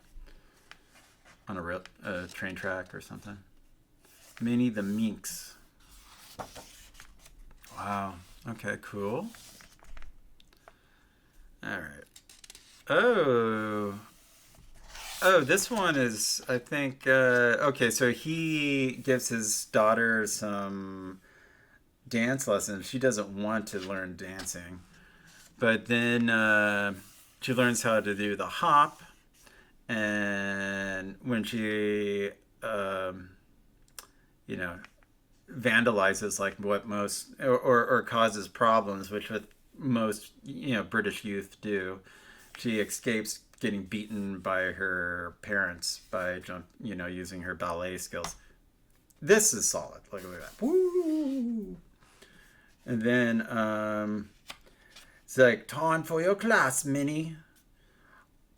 a train track or something. Minnie the Minx. Wow. Okay, cool. All right. Oh. Oh, this one is, I think, okay, so he gives his daughter some dance lessons. She doesn't want to learn dancing. But then she learns how to do the hop. And when she, um, you know, vandalizes like what most or causes problems, which with most British youth do. She escapes getting beaten by her parents by using her ballet skills. This is solid. Look at that. Woo! And then it's like, time for your class, Minnie.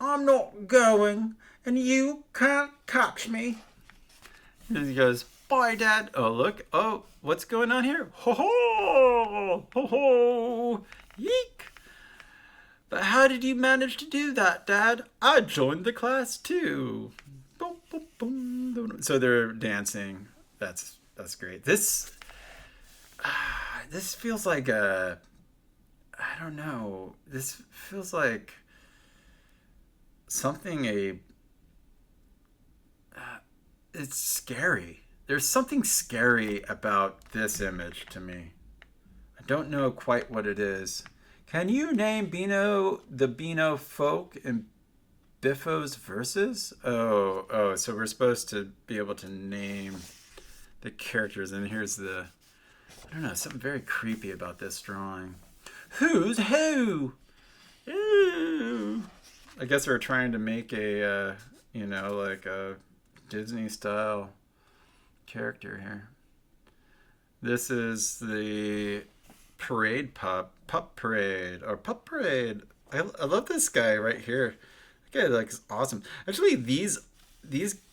I'm not going, and you can't catch me. And he goes, bye, Dad. Oh, look. Oh, what's going on here? Ho ho! Ho ho! Yeek! But how did you manage to do that, Dad? I joined the class too. Boom, boom, boom. So they're dancing. That's great. This feels like I don't know. This feels like something it's scary. There's something scary about this image to me. I don't know quite what it is. Can you name Beano the Beano folk in Biffo's verses? Oh, so we're supposed to be able to name the characters, and here's I don't know, something very creepy about this drawing. Who's who? Ooh. I guess we're trying to make like a Disney style character here. This is the parade pup parade. I love this guy right here. That guy looks awesome. Actually, these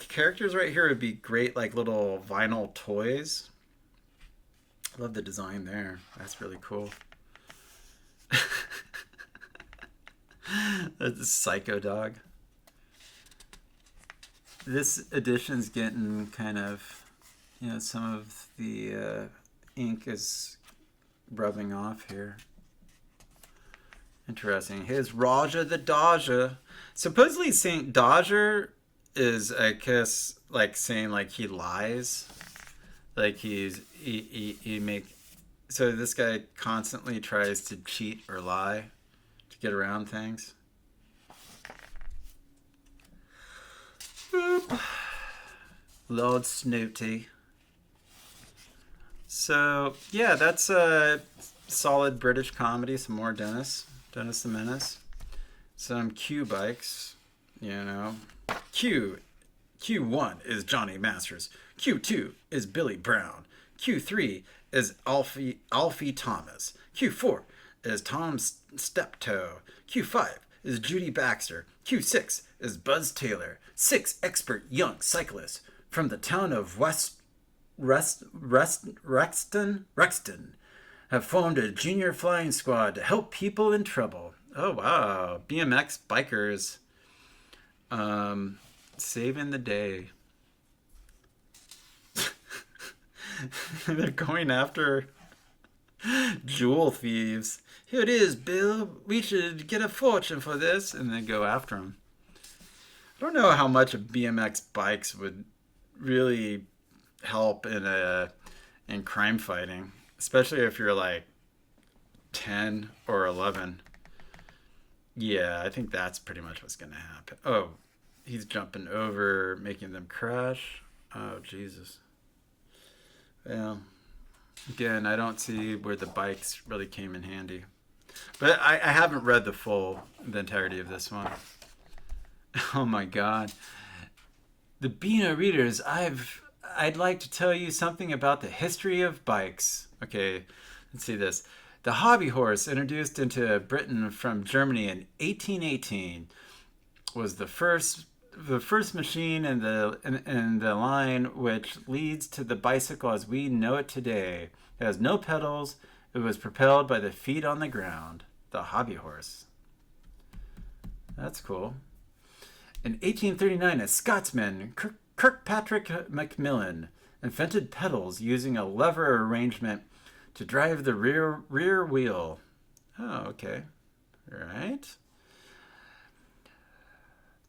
characters right here would be great like little vinyl toys. I love the design there. That's really cool. That's a psycho dog. This edition's getting kind of, some of the ink is rubbing off here. Interesting. Here's Roger the Dodger. Supposedly Saint Dodger is, I guess, like saying like he lies. Like he make. So this guy constantly tries to cheat or lie to get around things. Boop. Lord Snooty. So yeah, that's a solid British comedy. Some more Dennis the Menace. Some Q bikes. Q1 is Johnny Masters. Q2 is Billy Brown. Q3 is Alfie Thomas. Q4 is Tom Steptoe. Q5 is Judy Baxter. Q6 is Buzz Taylor. 6 expert young cyclists from the town of Rexton have formed a junior flying squad to help people in trouble. Oh wow, BMX bikers saving the day. They're going after jewel thieves. Here it is, Bill. We should get a fortune for this, and then go after them. I don't know how much of BMX bikes would really help in crime fighting, especially if you're like 10 or 11. Yeah, I think that's pretty much what's gonna happen. Oh, he's jumping over, making them crash. Oh, Jesus. Well, again, I don't see where the bikes really came in handy. But I haven't read the entirety of this one. Oh my God. The Beano readers, I'd like to tell you something about the history of bikes. Okay, let's see this. The hobby horse, introduced into Britain from Germany in 1818, was the first machine in the line which leads to the bicycle as we know it today. It has no pedals. It was propelled by the feet on the ground. The hobby horse. That's cool. In 1839, a Scotsman, Kirkpatrick Macmillan, invented pedals using a lever arrangement to drive the rear wheel. Oh, okay. All right.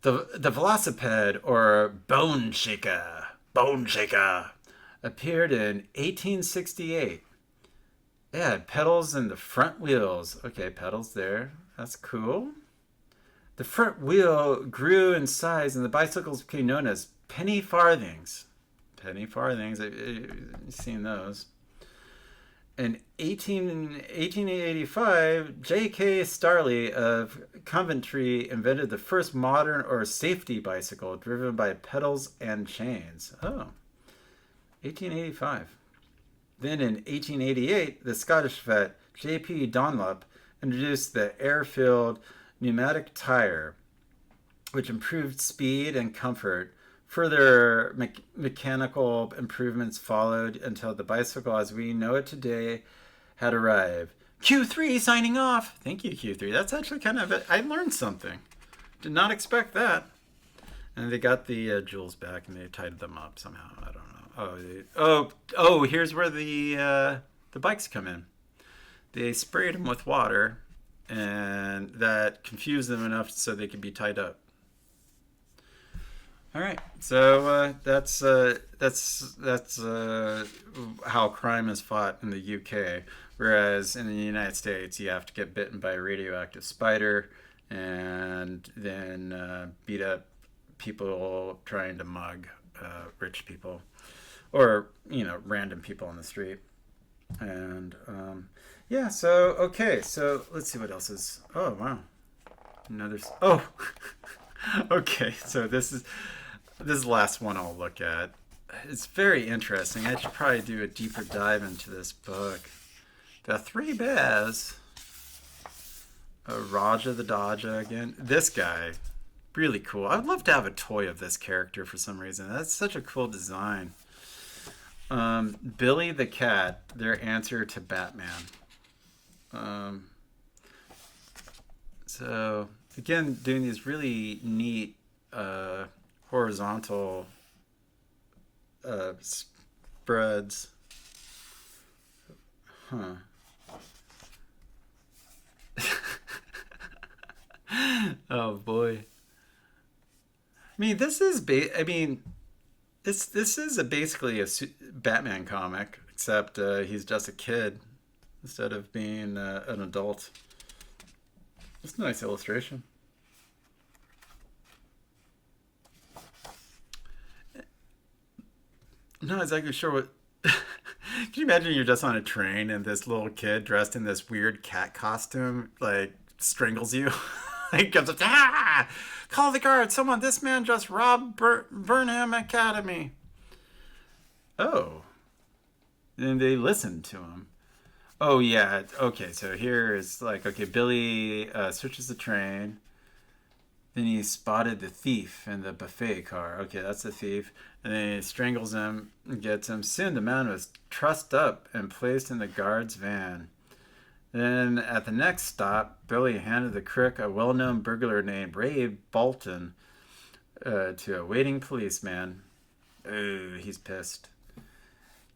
The velocipede, or bone shaker, appeared in 1868. It had pedals in the front wheels. Okay, pedals there. That's cool. The front wheel grew in size and the bicycles became known as penny farthings. Penny farthings, I've seen those. In 1885, J.K. Starley of Coventry invented the first modern or safety bicycle driven by pedals and chains. Oh, 1885. Then in 1888, the Scottish vet J.P. Dunlop introduced the air-filled pneumatic tire, which improved speed and comfort. Further mechanical improvements followed until the bicycle as we know it today had arrived. Q3 signing off. Thank you, Q3. That's actually kind of it. I learned something. Did not expect that. And they got the jewels back and they tied them up somehow. I don't know. Oh, here's where the bikes come in. They sprayed them with water, and that confused them enough so they could be tied up. All right, so that's how crime is fought in the UK. Whereas in the United States, you have to get bitten by a radioactive spider and then beat up people trying to mug rich people, or random people on the street. And yeah, so okay, so let's see what else is. Oh wow, another. Oh, okay. So this is the last one I'll look at. It's very interesting. I should probably do a deeper dive into this book. The Three Bears. Raja the Dodger again. This guy, really cool. I would love to have a toy of this character for some reason. That's such a cool design. Billy the Cat, their answer to Batman. So again, doing these really neat horizontal spreads. Huh. Oh boy. I mean, this is this is basically a Batman comic, except he's just a kid instead of being an adult. It's a nice illustration. I'm not exactly sure what. Can you imagine you're just on a train and this little kid dressed in this weird cat costume like strangles you? He comes up, call the guards! Someone, this man just robbed Burnham Academy. Oh, and they listened to him. Oh yeah, okay. So here is like, okay, Billy switches the train. Then he spotted the thief in the buffet car. Okay, that's the thief. And then he strangles him and gets him. Soon the man was trussed up and placed in the guard's van. Then at the next stop, Billy handed the crook a well-known burglar named Ray Bolton to a waiting policeman. Oh, he's pissed.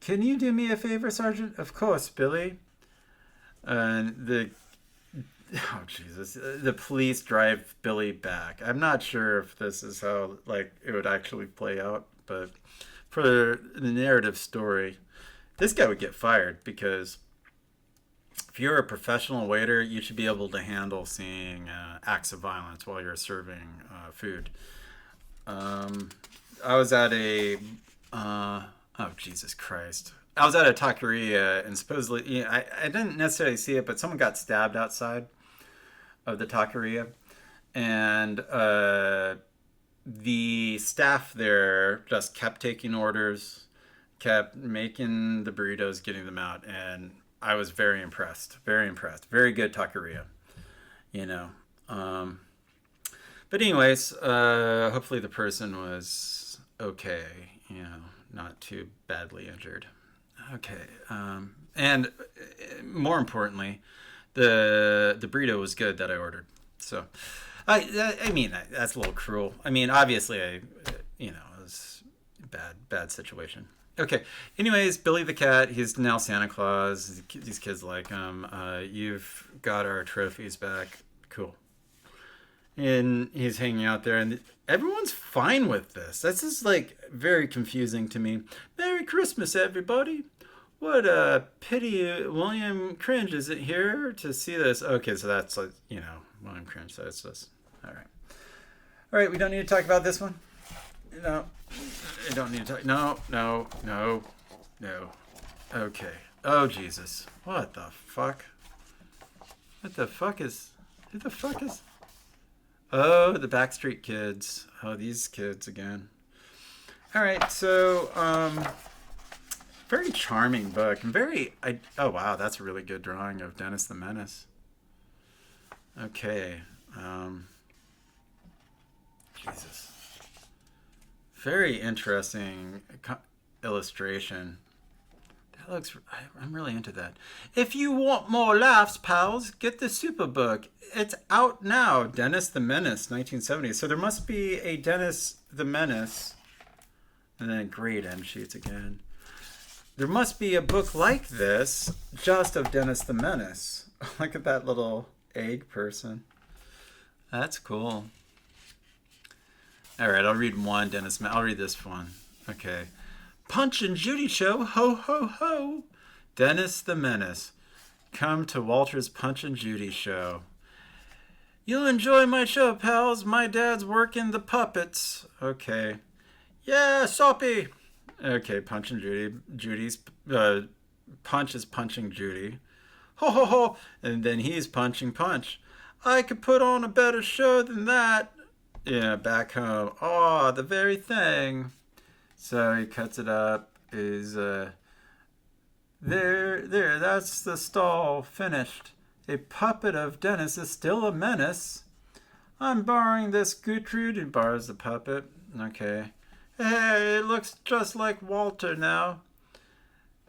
Can you do me a favor, Sergeant? Of course, Billy. And oh Jesus, the police drive Billy back. I'm not sure if this is how like it would actually play out, but for the narrative story, this guy would get fired because if you're a professional waiter, you should be able to handle seeing acts of violence while you're serving food. I was at a oh Jesus Christ. I was at a taqueria and supposedly, I didn't necessarily see it, but someone got stabbed outside of the taqueria, and the staff there just kept taking orders, kept making the burritos, getting them out, and I was very impressed. Very impressed. Very good taqueria, you know. But anyways, hopefully the person was okay, not too badly injured. Okay, and more importantly, the burrito was good that I ordered. So, I mean that's a little cruel. I mean, obviously, it was a bad situation. Okay. Anyways, Billy the cat, he's now Santa Claus. These kids like him. You've got our trophies back. Cool. And he's hanging out there, and everyone's fine with this. This is like very confusing to me. Merry Christmas, everybody. What a pity William Cringe isn't here to see this. Okay, so that's like, William Cringe, so it's just, all right. All right, we don't need to talk about this one? No, I don't need to talk. No. Okay. Oh, Jesus. What the fuck? Who the fuck is... Oh, the Backstreet Kids. Oh, these kids again. All right, so, very charming book. And oh, wow, that's a really good drawing of Dennis the Menace. Okay. Jesus. Very interesting illustration. That looks... I'm really into that. If you want more laughs, pals, get the Superbook. It's out now. Dennis the Menace, 1970. So there must be a Dennis the Menace. And then great end sheets again. There must be a book like this, just of Dennis the Menace. Look at that little egg person. That's cool. All right, I'll read one, Dennis. I'll read this one. Okay. Punch and Judy show, ho, ho, ho. Dennis the Menace. Come to Walter's Punch and Judy show. You'll enjoy my show, pals. My dad's working the puppets. Okay. Yeah, Soppy. Okay, Punch and Judy. Punch is punching Judy. Ho, ho, ho. And then he's punching Punch. I could put on a better show than that. Yeah, back home. Oh, the very thing. So he cuts it up. Is there, that's the stall finished. A puppet of Dennis is still a menace. I'm borrowing this Gertrude. He borrows the puppet. Okay. Hey, it looks just like Walter now.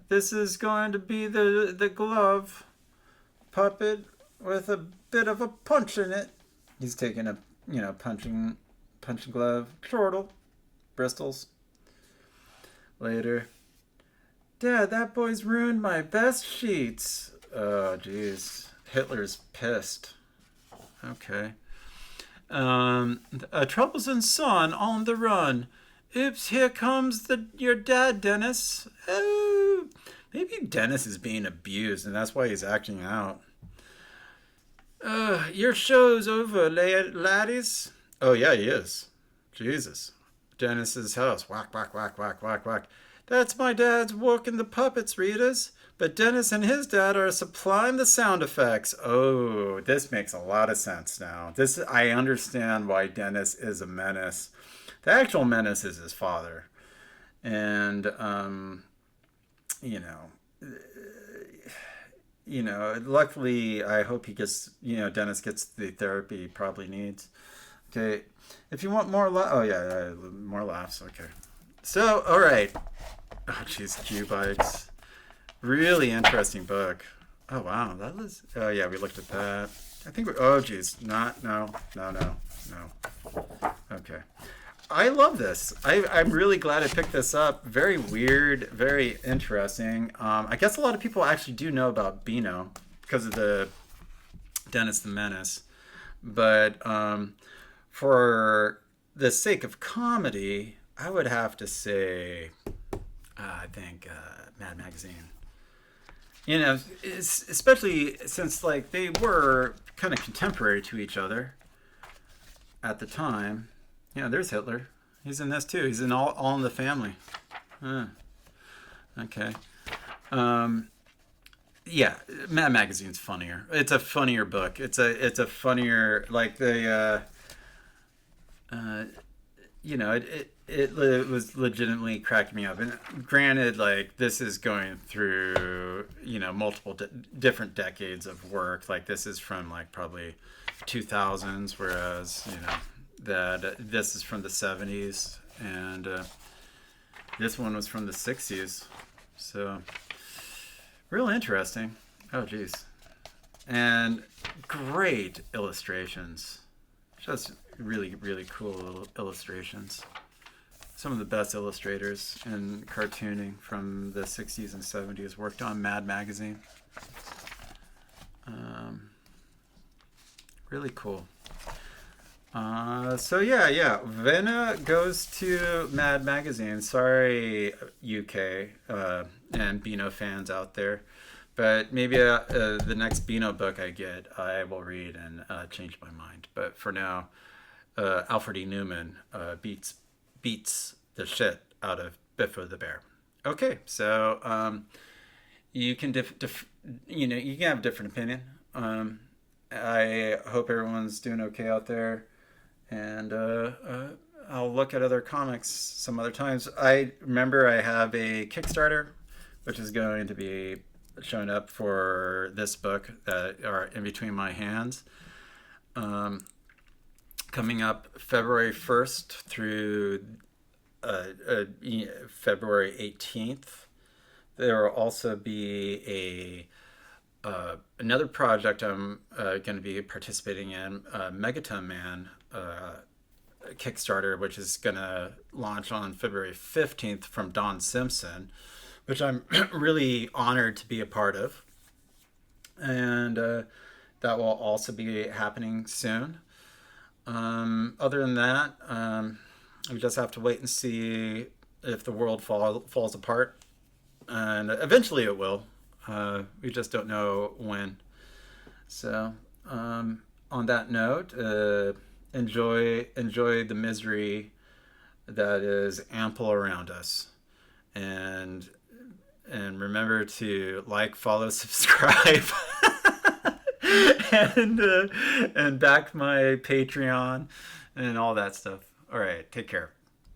This is going to be the glove puppet with a bit of a punch in it. He's taking a punching glove. Chortle. Bristles. Later. Dad, that boy's ruined my best sheets. Oh, jeez. Hitler's pissed. Okay. A troublesome son on the run. Oops, here comes your dad, Dennis. Oh. Maybe Dennis is being abused, and that's why he's acting out. Your show's over, laddies. Oh, yeah, he is. Jesus. Dennis's house. Whack, whack, whack, whack, whack, whack. That's my dad's working the puppets, readers. But Dennis and his dad are supplying the sound effects. Oh, this makes a lot of sense now. I understand why Dennis is a menace. The actual menace is his father. And, luckily, I hope he gets, Dennis gets the therapy he probably needs. Okay, if you want more more laughs, okay. So, all right. Oh, jeez, Q-Bikes. Really interesting book. Oh, wow, oh, yeah, we looked at that. I think oh, jeez, no. Okay. I love this. I'm really glad I picked this up. Very weird, very interesting. I guess a lot of people actually do know about Beano because of the Dennis the Menace. But for the sake of comedy, I would have to say, I think Mad Magazine. Especially since they were kind of contemporary to each other at the time. There's Hitler. He's in this too. He's in All in the Family. Huh. Okay. Um, yeah, Mad Magazine's funnier. It's a funnier book. It's a funnier like uh, it was legitimately cracking me up. And granted, like this is going through multiple different decades of work. Like this is from like probably 2000s, whereas that this is from the 70s, and this one was from the 60s. So real interesting. Oh geez, and great illustrations. Just really really cool illustrations. Some of the best illustrators in cartooning from the 60s and 70s worked on Mad Magazine. Really cool. So yeah, Vena goes to Mad Magazine. Sorry, UK and Beano fans out there, but maybe the next Beano book I get, I will read and change my mind. But for now, Alfred E. Neuman beats the shit out of Biffo the Bear. Okay, so you can you can have a different opinion. I hope everyone's doing okay out there, and I'll look at other comics some other times. I remember I have a Kickstarter, which is going to be showing up for this book that are in between my hands. Coming up February 1st through February 18th. There will also be another project I'm going to be participating in, Megaton Man Kickstarter, which is going to launch on February 15th from Don Simpson, which I'm really honored to be a part of. And that will also be happening soon. Other than that, we just have to wait and see if the world falls apart. And eventually it will. We just don't know when. So, on that note, enjoy the misery that is ample around us, and remember to like, follow, subscribe, and back my Patreon and all that stuff. All right, take care.